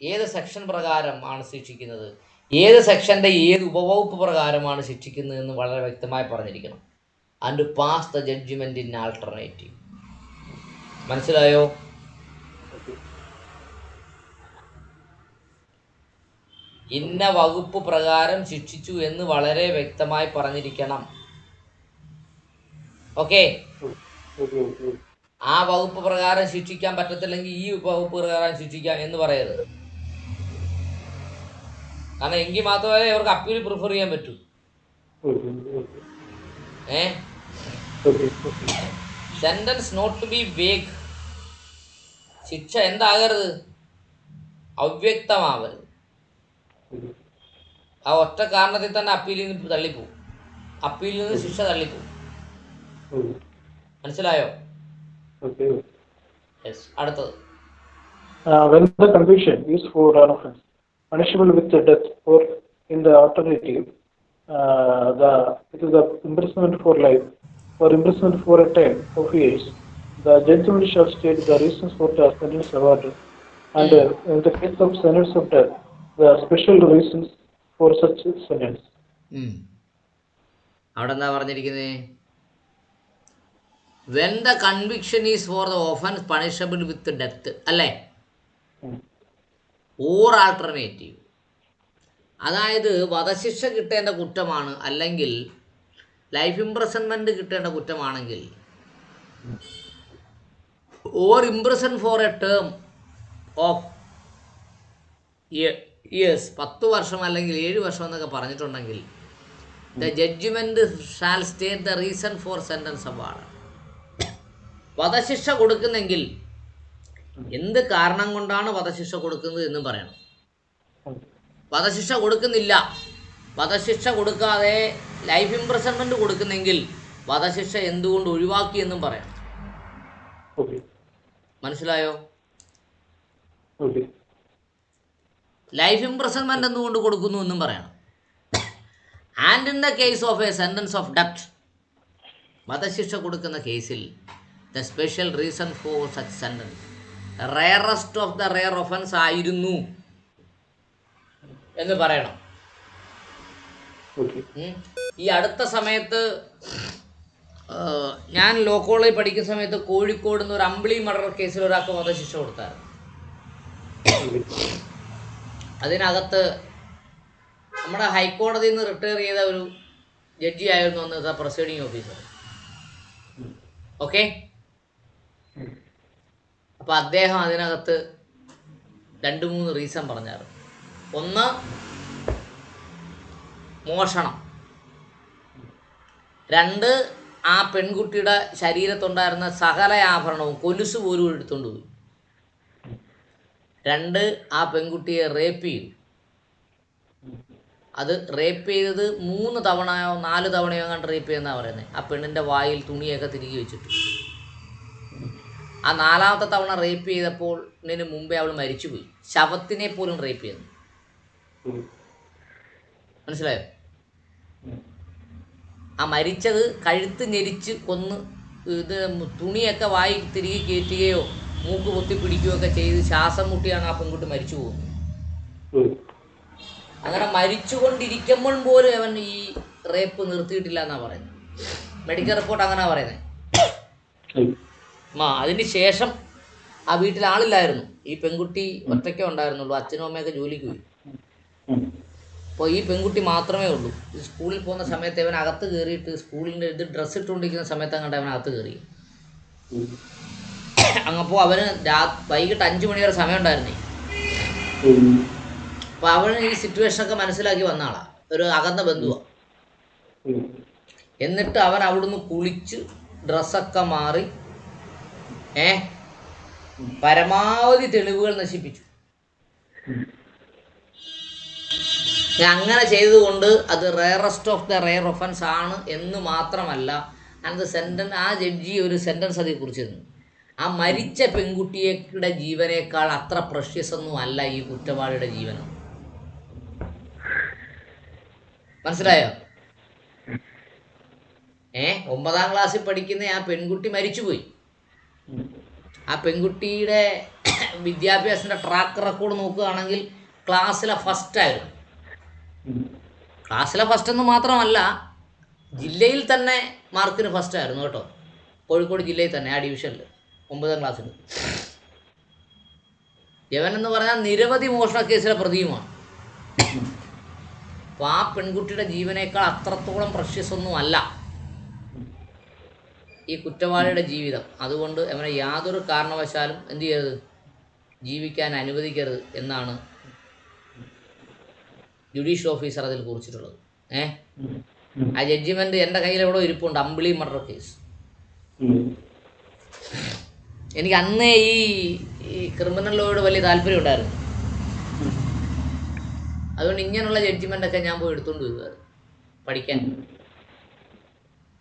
ഏത് സെക്ഷൻ പ്രകാരം ആണ് ശിക്ഷിക്കുന്നത്, ഏത് സെക്ഷൻ്റെ ഏത് ഉപവകുപ്പ് പ്രകാരമാണ് ശിക്ഷിക്കുന്നത് എന്ന് വളരെ വ്യക്തമായി പറഞ്ഞിരിക്കണം. And pass the judgment in alternative. മനസ്സിലായോ? ഇന്ന വകുപ്പ് പ്രകാരം ശിക്ഷിച്ചു എന്ന് വളരെ വ്യക്തമായി പറഞ്ഞിരിക്കണം. ഓക്കെ? ആ വകുപ്പ് പ്രകാരം ശിക്ഷിക്കാൻ പറ്റത്തില്ലെങ്കിൽ ഈ വകുപ്പ് പ്രകാരം ശിക്ഷിക്കാം എന്ന് പറയരുത്. കാരണം എങ്കിൽ മാത്രമേ അവർക്ക് അപ്പീൽ പ്രിഫർ ചെയ്യാൻ പറ്റൂ. Sentence not to be vague. ശിക്ഷ എന്താകരുത്? അവ്യക്തമാവരുത്. ആ ഒറ്റ കാരണത്തിൽ തന്നെ അപ്പീലിൽ നിന്ന് തള്ളിപ്പോവും, അപ്പീലിൽ നിന്ന് ശിക്ഷ തള്ളിപ്പോവും. മനസ്സിലായോ? അടുത്തത്, when the conviction is for an offence punishable with death, or in the alternative it is the imprisonment for life or imprisonment for a term of years, the judgment shall state the reasons for the sentence awarded, and in the case of sentence of death, the special reasons for such sentence. അവിടെ എന്താ പറഞ്ഞിരിക്കുന്നത്? When the conviction is for the offense punishable with death, അല്ലേ? Or alternative, അതായത് വധശിക്ഷ കിട്ടേണ്ട കുറ്റമാണ്, അല്ലെങ്കിൽ life imprisonment കിട്ടേണ്ട കുറ്റമാണെങ്കിൽ, or imprison for a term of years, 10 വർഷം അല്ലെങ്കിൽ 7 വർഷം എന്നൊക്കെ പറഞ്ഞിട്ടുണ്ടെങ്കിൽ, the judgment shall state the reason for sentence award. വധശിക്ഷ കൊടുക്കുന്നെങ്കിൽ എന്ത് കാരണം കൊണ്ടാണ് വധശിക്ഷ കൊടുക്കുന്നത് എന്നും പറയണം. വധശിക്ഷ കൊടുക്കുന്നില്ല, വധശിക്ഷ കൊടുക്കാതെ ലൈഫ് ഇംപ്രസൺമെൻറ്റ് കൊടുക്കുന്നെങ്കിൽ വധശിക്ഷ എന്തുകൊണ്ട് ഒഴിവാക്കി എന്നും പറയണം. മനസ്സിലായോ? ലൈഫ് ഇംപ്രസൺമെൻറ്റ് എന്തുകൊണ്ട് കൊടുക്കുന്നു എന്നും പറയണം. And in the case of A sentence of death, വധശിക്ഷ കൊടുക്കുന്ന കേസിൽ the special reason for such sentence rarest of the rare offence ആയിരുന്നു എന്ന് പറയണം. ഈ അടുത്ത സമയത്ത് ഞാൻ ലോ കോളേജിൽ പഠിക്കുന്ന സമയത്ത് കോഴിക്കോട് നിന്ന് ഒരു അമ്പിളി മർഡർ കേസിൽ ഒരാൾക്ക് വധശിക്ഷ കൊടുത്തായിരുന്നു. അതിനകത്ത് നമ്മുടെ ഹൈക്കോടതിയിൽ നിന്ന് റിട്ടയർ ചെയ്ത ഒരു ജഡ്ജി ആയിരുന്നു അന്ന് പ്രൊസീഡിങ് ഓഫീസർ. ഓക്കെ? അപ്പോൾ അദ്ദേഹം അതിനകത്ത് 2-3 റീസൺ പറഞ്ഞായിരുന്നു. ഒന്ന്, മോഷണം. 2, ആ പെൺകുട്ടിയുടെ ശരീരത്തുണ്ടായിരുന്ന സകല ആഭരണവും കൊലുസ് പോലും എടുത്തുകൊണ്ട് പോയി. 2, ആ പെൺകുട്ടിയെ റേപ്പ് ചെയ്തു. അത് റേപ്പ് ചെയ്തത് 3 തവണയോ 4 തവണയോ കണ്ട് റേപ്പ് ചെയ്യുന്നതാണ് പറയുന്നത്. ആ പെണ്ണിൻ്റെ വായിൽ തുണിയൊക്കെ തിരികെ വെച്ചിട്ട്. ആ 4ാമത്തെ തവണ റേപ്പ് ചെയ്തപ്പോൾ ഇതിന് മുമ്പേ അവൾ മരിച്ചുപോയി. ശവത്തിനെ പോലും റേപ്പ് ചെയ്യുന്നു. മനസ്സിലായോ? ആ മരിച്ചത് കഴുത്ത് ഞെരിച്ച് കൊന്ന് ഇത് തുണിയൊക്കെ വായി തിരികെ കയറ്റുകയോ മൂക്ക് പൊത്തി പിടിക്കുകയോ ഒക്കെ ചെയ്ത് ശ്വാസം മുട്ടിയാണ് ആ പെൺകുട്ടി മരിച്ചു പോകുന്നത്. അങ്ങനെ മരിച്ചുകൊണ്ടിരിക്കുമ്പോൾ പോലും അവൻ ഈ റേപ്പ് നിർത്തിയിട്ടില്ല എന്നാണ് പറയുന്നത്. മെഡിക്കൽ റിപ്പോർട്ട് അങ്ങനെ പറയുന്നത്. അതിന് ശേഷം ആ വീട്ടിൽ ആളില്ലായിരുന്നു. ഈ പെൺകുട്ടി ഒറ്റയ്ക്കേ ഉണ്ടായിരുന്നുള്ളൂ. അച്ഛനും അമ്മയൊക്കെ ജോലിക്ക് പോയി. അപ്പോൾ ഈ പെൺകുട്ടി മാത്രമേ ഉള്ളൂ. സ്കൂളിൽ പോകുന്ന സമയത്ത് അവൻ അകത്ത് കയറിയിട്ട് സ്കൂളിൻ്റെ ഡ്രസ്സ് ഇട്ടുകൊണ്ടിരിക്കുന്ന സമയത്ത് അങ്ങോട്ട് അവൻ അകത്ത് കയറി. അങ്ങപ്പോൾ അവന് വൈകിട്ട് 5 മണി വരെ സമയം ഉണ്ടായിരുന്നേ. അപ്പോൾ അവന് ഈ സിറ്റുവേഷനൊക്കെ മനസ്സിലാക്കി വന്ന ആളാണ്, ഒരു അകന്ന ബന്ധുവാണ്. എന്നിട്ട് അവൻ അവിടുന്ന് കുളിച്ച് ഡ്രസ്സൊക്കെ മാറി പരമാവധി തെളിവുകൾ നശിപ്പിച്ചു. അങ്ങനെ ചെയ്തതുകൊണ്ട് അത് rarest of the rare offence ആണ് എന്ന് മാത്രമല്ല, ആ ജഡ്ജി ഒരു സെൻറ്റൻസ് അതിൽ കുറിച്ചിരുന്നു. ആ മരിച്ച പെൺകുട്ടിയുടെ ജീവനേക്കാൾ അത്ര പ്രഷ്യസ് ഒന്നും അല്ല ഈ കുറ്റവാളിയുടെ ജീവനം. മനസ്സിലായോ? 9ാം ക്ലാസ്സിൽ പഠിക്കുന്ന ആ പെൺകുട്ടി മരിച്ചുപോയി. ആ പെൺകുട്ടിയുടെ വിദ്യാഭ്യാസത്തിൻ്റെ ട്രാക്ക് റെക്കോർഡ് നോക്കുകയാണെങ്കിൽ ക്ലാസ്സിലെ ഫസ്റ്റായിരുന്നു. ക്ലാസ്സിലെ ഫസ്റ്റ് എന്ന് മാത്രമല്ല, ജില്ലയിൽ തന്നെ മാർക്കിന് ഫസ്റ്റായിരുന്നു കേട്ടോ. കോഴിക്കോട് ജില്ലയിൽ തന്നെ ആ ഡിവിഷനിൽ 9ാം ക്ലാസ്സിൽ. യവനെന്ന് പറഞ്ഞാൽ നിരവധി മോഷണ കേസിലെ പ്രതിയുമാണ്. അപ്പോൾ ആ പെൺകുട്ടിയുടെ ജീവനേക്കാൾ അത്രത്തോളം പ്രഷ്യസ് ഒന്നും അല്ല ഈ കുറ്റവാളിയുടെ ജീവിതം. അതുകൊണ്ട് അവനെ യാതൊരു കാരണവശാലും എന്ത് ചെയ്യരുത്, ജീവിക്കാൻ അനുവദിക്കരുത് എന്നാണ് ജുഡീഷ്യൽ ഓഫീസർ അതിൽ കുറിച്ചിട്ടുള്ളത്. ആ ജഡ്ജിമെൻറ്റ് എൻ്റെ കയ്യിൽ എവിടെ ഇരിപ്പുണ്ട്. അമ്പിളി മർഡർ കേസ്. എനിക്ക് അന്നേ ഈ ക്രിമിനൽ ലോയോട് വലിയ താല്പര്യം ഉണ്ടായിരുന്നു. അതുകൊണ്ട് ഇങ്ങനെയുള്ള ജഡ്ജിമെൻ്റൊക്കെ ഞാൻ പോയി എടുത്തുകൊണ്ട് വരുന്നത് പഠിക്കാൻ.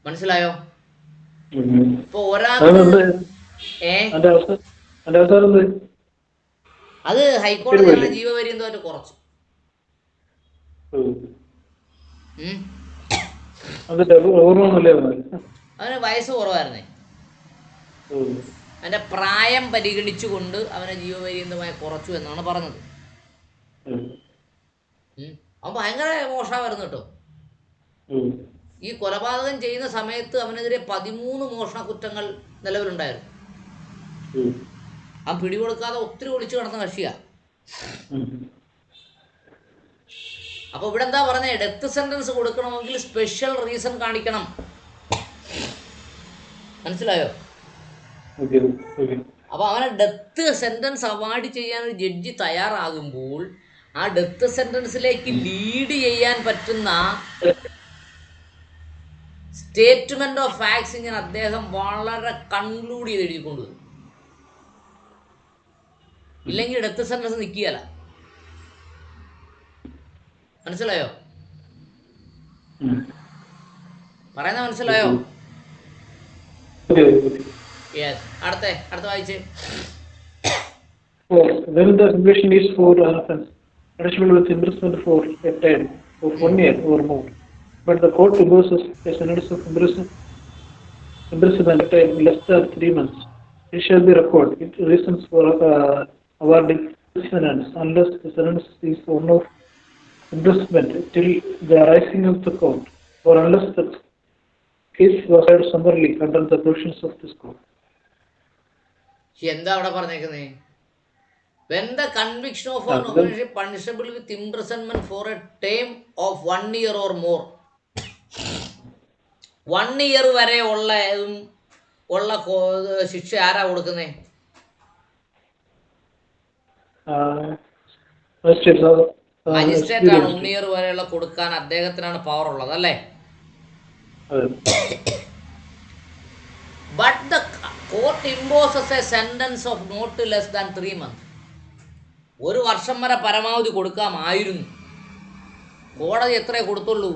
മനസ്സിലായോ? ഇപ്പോൾ അത് ഹൈക്കോടതി ജീവപര്യന്തമായിട്ട് കുറച്ചു. അവന് വയസ്സ് കുറവായിരുന്നേ. അവൻ്റെ പ്രായം പരിഗണിച്ചുകൊണ്ട് അവനെ ജീവപര്യന്തമായി കുറച്ചു എന്നാണ് പറഞ്ഞത്. അവൻ ഭയങ്കര മോഷണമായിരുന്നു കേട്ടോ. ഈ കൊലപാതകം ചെയ്യുന്ന സമയത്ത് അവനെതിരെ 13 മോഷണ കുറ്റങ്ങൾ നിലവിലുണ്ടായിരുന്നു. അവൻ പിടികൊടുക്കാതെ ഒത്തിരി ഒളിച്ചു കിടന്ന കക്ഷിയാ. അപ്പോൾ ഇവിടെ എന്താ പറഞ്ഞത്, ഡെത്ത് സെന്റൻസ് കൊടുക്കണമെങ്കിൽ സ്പെഷ്യൽ റീസൺ കാണിക്കണം. മനസ്സിലായോ? അപ്പോൾ അവനെ ഡെത്ത് സെന്റൻസ് അവാർഡ് ചെയ്യാൻ ഒരു ജഡ്ജി തയ്യാറാകുമ്പോൾ ആ ഡെത്ത് സെന്റൻസിലേക്ക് ലീഡ് ചെയ്യാൻ പറ്റുന്ന സ്റ്റേറ്റ്മെന്റ് ഓഫ് ഫാക്ട്സ് ഇങ്ങനെ അദ്ദേഹം വളരെ കൺക്ലൂഡ് ചെയ്ത് എഴുതിക്കൊണ്ടുവരും. ഇല്ലെങ്കിൽ ഡെത്ത് സെന്റൻസ് നിൽക്കുകയല്ല. മനസ്സിലായോ? പറയുന്നത് മനസ്സിലായോ? അടുത്ത വായിച്ചേ. When the conviction is for an offense punishable with imprisonment for a term of 1 year or more, but the court imposes a sentence of imprisonment time less than 3 months, it shall be recorded it reasons for awarding sentence unless the sentence is one of imprisonment till the rising of the court, or unless the case was heard summarily under the provisions of this court. എന്താ അവിടെ പറഞ്ഞേക്കുന്നേ? When the conviction of an offense punishable with imprisonment for a term of 1 year or more, 1 year വരെ ഉള്ള ശിക്ഷ ആരാ കൊടുക്കുന്നേ? Magistrate ആണ് 1 year വരെയുള്ള കൊടുക്കാൻ അദ്ദേഹത്തിനാണ് പവർ ഉള്ളത്, അല്ലേ? But the court imposes a sentence of not less than 3 months. 1 വർഷം വരെ പരമാവധി കൊടുക്കാമായിരുന്നു. കോടതി എത്രയേ കൊടുത്തുള്ളൂ?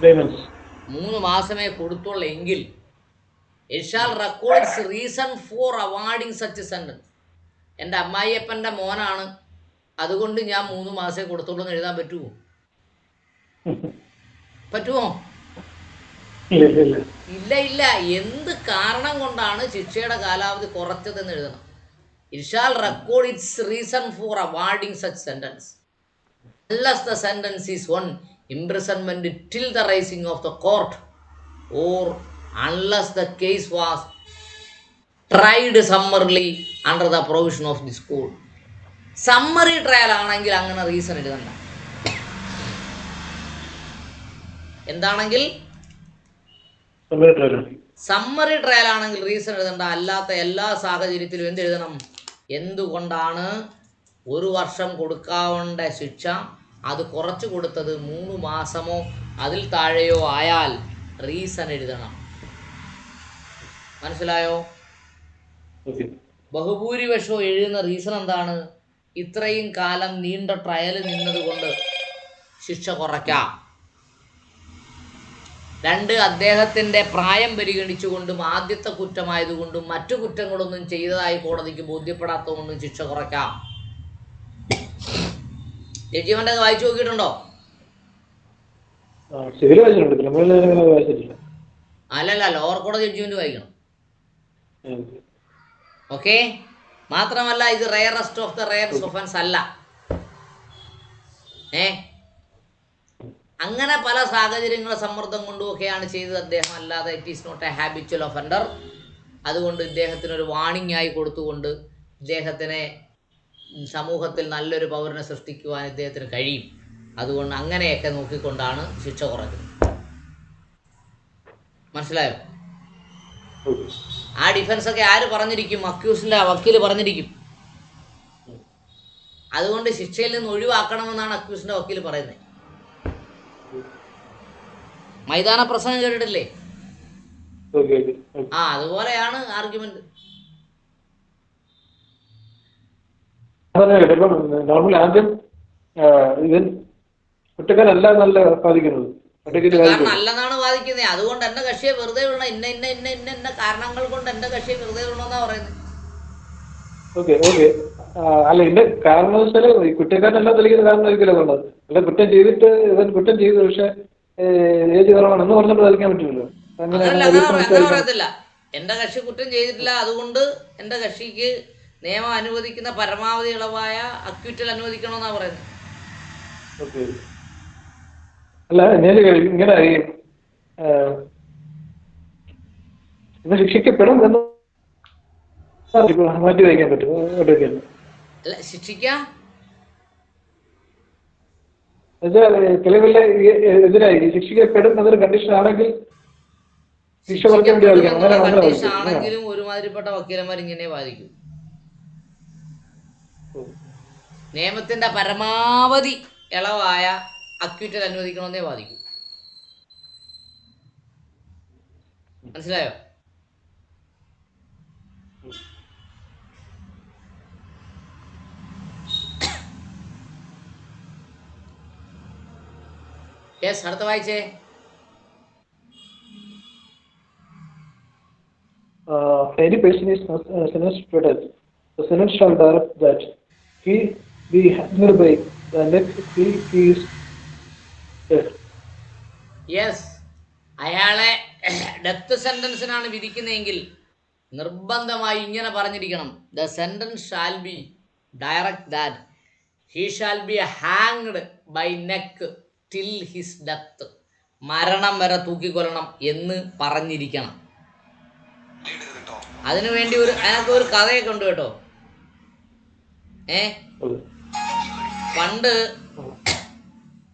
3 മാസമേ കൊടുത്തുള്ളൂ. എങ്കിൽ it shall record its reason for awarding such a sentence. എൻ്റെ അമ്മായിയപ്പൻ്റെ മോനാണ്, അതുകൊണ്ട് ഞാൻ 3 മാസമേ കൊടുത്തുള്ളൂ എന്ന് എഴുതാൻ പറ്റുമോ? ഇല്ല. എന്ത് കാരണം കൊണ്ടാണ് ശിക്ഷയുടെ കാലാവധി കുറച്ചതെന്ന് എഴുതണം. It shall record its reason for awarding such sentence. unless the sentence is one imprisonment till the rising of the court, or unless the case was tried summarily under the provision of this code. Summary trial ആണെങ്കിൽ അങ്ങനെ reason എഴുതണ്ട. എന്താണെങ്കിൽ summary trial ആണെങ്കിൽ reason എഴുതണ്ട. അല്ലാത്ത എല്ലാ സാഹചര്യത്തിലും എന്തെഴുതണം? എന്തുകൊണ്ടാണ് 1 വർഷം കൊടുക്കാവേണ്ട ശിക്ഷ അത് കുറച്ച് കൊടുത്തത് 3 മാസമോ അതിൽ താഴെയോ ആയാൽ റീസൺ എഴുതണം. മനസ്സിലായോ? ബഹുഭൂരിപക്ഷവും എഴുതുന്ന റീസൺ എന്താണ്? ഇത്രയും കാലം നീണ്ട ട്രയൽ നിന്നതുകൊണ്ട് ശിക്ഷ കുറയ്ക്കാം. 2, അദ്ദേഹത്തിൻ്റെ പ്രായം പരിഗണിച്ചുകൊണ്ടും ആദ്യത്തെ കുറ്റമായതുകൊണ്ടും മറ്റു കുറ്റങ്ങളൊന്നും ചെയ്തതായി കോടതിക്ക് ബോധ്യപ്പെടാത്തതുകൊണ്ടും ശിക്ഷ കുറയ്ക്കാം. ജഡ്ജിമെന്റ് അത് വായിച്ചു നോക്കിയിട്ടുണ്ടോ? അല്ലല്ല, ലോവർ കോടതി ജഡ്ജിമെന്റ് വായിക്കണം. ഓക്കെ. മാത്രമല്ല ഇത് rarest of the rares offence അല്ല. അങ്ങനെ പല സാഹചര്യങ്ങളെ സമ്മർദ്ദം കൊണ്ടുമൊക്കെയാണ് ചെയ്തത് അദ്ദേഹം, അല്ലാതെ it is not a habitual offender. അതുകൊണ്ട് ഇദ്ദേഹത്തിനൊരു വാണിംഗ് ആയി കൊടുത്തുകൊണ്ട് ഇദ്ദേഹത്തിനെ സമൂഹത്തിൽ നല്ലൊരു പൗരനെ സൃഷ്ടിക്കുവാൻ ഇദ്ദേഹത്തിന് കഴിയും. അതുകൊണ്ട് അങ്ങനെയൊക്കെ നോക്കിക്കൊണ്ടാണ് ശിക്ഷ കുറയ്ക്കുന്നത്. മനസ്സിലായോ? ആ ഡിഫൻസൊക്കെ ആര് പറഞ്ഞിരിക്കും? അക്യൂസിൻ്റെ വക്കീൽ പറഞ്ഞിരിക്കും. അതുകൊണ്ട് ശിക്ഷയിൽ നിന്ന് ഒഴിവാക്കണമെന്നാണ് അക്യൂസിൻ്റെ വക്കീൽ പറയുന്നത്. മൈതാന പ്രസംഗം കേട്ടിട്ടില്ലേ? അതുപോലെയാണ് ആർഗ്യുമെന്റ്. നോർമൽ ആദ്യം കുറ്റക്കാരല്ല നല്ല ബാധിക്കുന്നത്, നല്ലതാണ് ബാധിക്കുന്നത്. അതുകൊണ്ട് എന്റെ കക്ഷിയെ വെറുതെ വിടണം, ഇന്ന ഇന്ന ഇന്ന ഇന്ന ഇന്ന കാരണങ്ങൾ കൊണ്ട് എന്റെ കക്ഷിയെ വെറുതെ വിടണമെന്നാ പറയുന്നത്. Okay okay. അല്ല, ഇതിന്റെ കാരണം വെച്ചാല് കുറ്റക്കാരനല്ല തെളിയിക്കുന്ന കാരണമായിരിക്കില്ല വേണ്ടത്. അല്ല, കുറ്റം ചെയ്തിട്ട് ഇവൻ കുറ്റം ചെയ്തു പക്ഷെ ഏജ് കുറവാണെന്ന് പറഞ്ഞിട്ട് വാദിക്കാൻ പറ്റില്ലല്ലോ. അങ്ങനെ പറയത്തില്ല. എന്റെ കക്ഷി കുറ്റം ചെയ്തിട്ടില്ല, അതുകൊണ്ട് എന്റെ കക്ഷിക്ക് നിയമം അനുവദിക്കുന്ന പരമാവധി ഇളവായ അക്വിറ്റൽ അനുവദിക്കണമെന്നാ പറയുന്നത്. ഓക്കെ. അല്ല, ഞാൻ ഇങ്ങനെ ഇന്ന് ശിക്ഷിക്കപ്പെടും എന്ന് മാറ്റി വയ്ക്കാൻ പറ്റും. അല്ല, ശിക്ഷിക്കാം തെളിവില്ല എതിരായി ശിക്ഷിക്കപ്പെടും എന്നൊരു കണ്ടീഷൻ ആണെങ്കിൽ ശിക്ഷ കുറയ്ക്കാൻ വേണ്ടി ആണെങ്കിലും ഒരുമാതിരിപ്പെട്ട വക്കീലന്മാർ ഇങ്ങനെ ബാധിക്കും. നിയമത്തിന്റെ പരമാവധി ഇളവായ അക്വിറ്റൽ അനുവദിക്കണമെന്നേ ബാധിക്കും. മനസ്സിലായോ? യെസ്, അടുത്ത വായിച്ചേ. Any person is sentenced to death, the sentence shall direct that he be hanged by the neck till he is dead. Yes, അയാളെ ഡെത്ത് സെന്റൻസിനാണ് വിധിക്കുന്നതെങ്കിൽ നിർബന്ധമായി ഇങ്ങനെ പറഞ്ഞിരിക്കണം: the sentence shall be direct that he shall be hanged by neck till his death. മരണം വരെ തൂക്കിക്കൊല്ലണം എന്ന് പറഞ്ഞിരിക്കണം. അതിനുവേണ്ടി അതിനകത്ത് ഒരു കഥയൊക്കെ ഉണ്ട് കേട്ടോ. പണ്ട്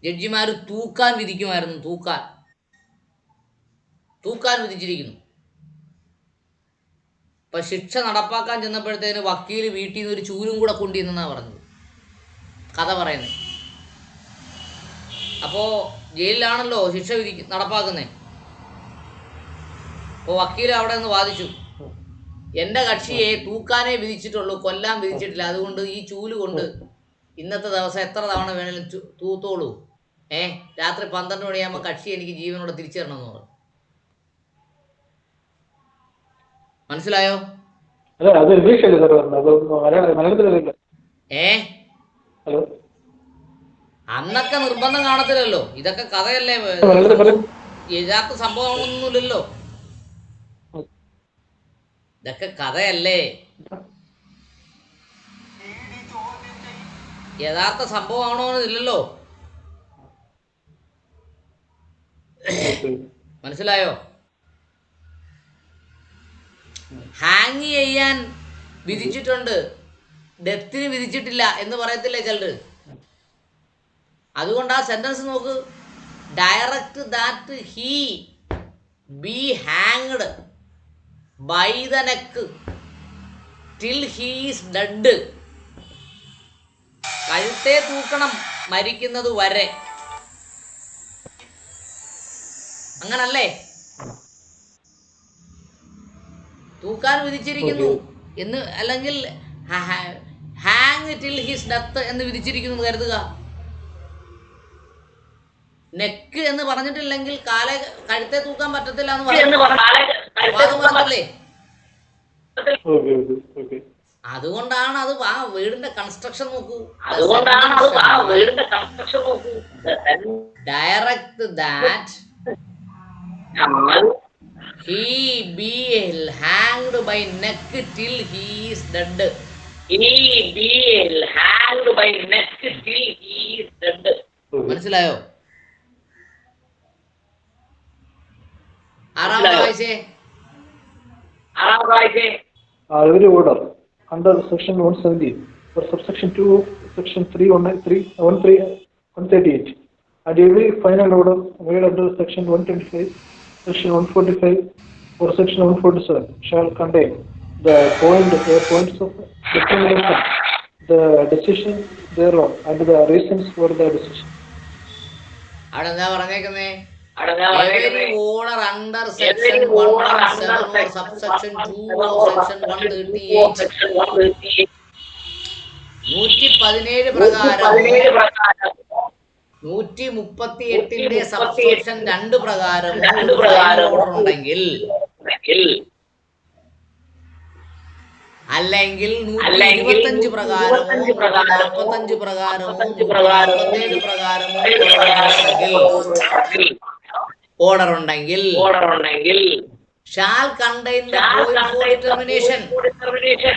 ജഡ്ജിമാർ തൂക്കാൻ വിധിക്കുമായിരുന്നു. തൂക്കാൻ വിധിച്ചിരിക്കുന്നു. ഇപ്പൊ ശിക്ഷ നടപ്പാക്കാൻ ചെന്നപ്പോഴത്തേന് വക്കീല് വീട്ടിൽ നിന്ന് ഒരു ചൂലും കൂടെ കൊണ്ടുവന്നാ പറഞ്ഞത്, കഥ പറയുന്നത്. അപ്പോ ജയിലിലാണല്ലോ ശിക്ഷ നടപ്പാക്കുന്നേ. അപ്പോൾ വക്കീൽ അവിടെ നിന്ന് വാദിച്ചു, എൻ്റെ കക്ഷിയെ തൂക്കാനേ വിധിച്ചിട്ടുള്ളൂ, കൊല്ലാൻ വിധിച്ചിട്ടില്ല. അതുകൊണ്ട് ഈ ചൂല് കൊണ്ട് ഇന്നത്തെ ദിവസം എത്ര തവണ വേണേലും തൂത്തോളൂ. രാത്രി 12 മണിയാകുമ്പോൾ കക്ഷി എനിക്ക് ജീവനോടെ തിരിച്ചു തരണമെന്ന് പറഞ്ഞു. മനസ്സിലായോ? അന്നൊക്കെ നിർബന്ധം കാണത്തില്ലല്ലോ. ഇതൊക്കെ കഥയല്ലേ, യഥാർത്ഥ സംഭവമൊന്നുമില്ലല്ലോ. ഇതൊക്കെ കഥയല്ലേ, യഥാർത്ഥ സംഭവമാണോ ഇല്ലല്ലോ. Okay. മനസ്സിലായോ? ഹാങ് ചെയ്യാൻ വിധിച്ചിട്ടുണ്ട്, ഡെത്തിന് വിധിച്ചിട്ടില്ല എന്ന് പറയത്തില്ലേ ചിലർ. അതുകൊണ്ട് ആ സെന്റൻസ് നോക്ക്. Direct that he be hanged by the neck till he is dead. കഴുത്തെ തൂക്കണം മരിക്കുന്നത് വരെ. അങ്ങനല്ലേ? തൂക്കാൻ വിധിച്ചിരിക്കുന്നു എന്ന്, അല്ലെങ്കിൽ ഹാങ് ടിൽ ഹിസ് ഡെത്ത് എന്ന് വിധിച്ചിരിക്കുന്നു കരുതുക. നെക്ക് എന്ന് പറഞ്ഞിട്ടില്ലെങ്കിൽ കഴുത്തെ തൂക്കാൻ പറ്റത്തില്ല എന്ന് പറഞ്ഞല്ലേ? അതുകൊണ്ടാണ് അത് ആ വീടിന്റെ കൺസ്ട്രക്ഷൻ നോക്കൂ. Direct that he be hanged by neck till he is dead. He be hanged by neck till he is dead. മനസ്സിലായോ? ആറാമത്തെ വായിച്ചേ. Every order under section 170 or subsection 2 section 138 and every final order made under section 125 section 145 or section 147 shall contain the points of determination, the decision thereof and the reasons for the decision. അവിടെ എന്താ പറഞ്ഞേക്കുന്നേ? Every order under section 117 or subsection 2 or section 138 117 പ്രകാരം 138 subsection 2 പ്രകാരം order ഉണ്ടെങ്കിൽ, അല്ലെങ്കിൽ 125 പ്രകാരമോ 145 പ്രകാരമോ 147 പ്രകാരമോ order ഉണ്ടെങ്കിൽ shall contain the point for determination.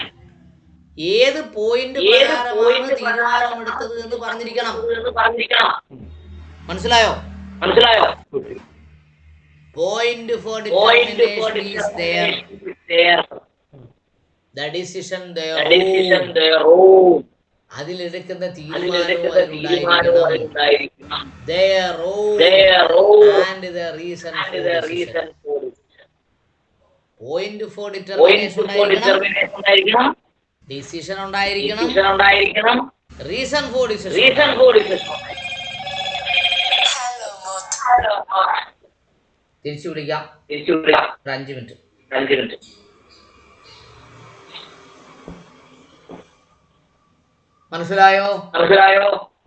ഏത് പോയിന്റ് പ്രകാരമാണ് തീരുമാനമെടുത്തത് എന്ന് പറഞ്ഞിരിക്കണം. മനസ്സിലായോ? Point for determination is there, the decision thereof. അതിലെടുക്കുന്ന തീരുമാനവും അതിലുണ്ടായിരിക്കണം. thereof and the reason for decision. Point for determination ഉണ്ടായിരിക്കണം, ഡിസിഷൻ ഉണ്ടായിരിക്കണം, റീസൺ ഫോർ ഡിസിഷൻ. തിരിച്ചു വിളിക്കാം 5 മിനിറ്റ്. മനസ്സിലായോ?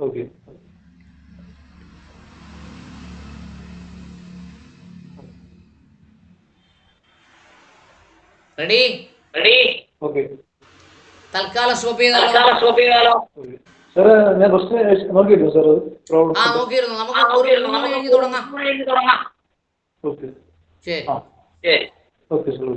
Okay. റെഡി? Okay. തൽക്കാലം സ്റ്റോപ്പ് ചെയ്താലോ? സാർ ഞാൻ ക്വസ്റ്റ്യൻ നോക്കിയിരുന്നു സാർ. പ്രോബ്ലം നോക്കിയിരുന്നു. നമുക്ക് ഒരു 3 കഴിഞ്ഞ് തുടങ്ങാം. ഓക്കെ ശരി. Okay sir.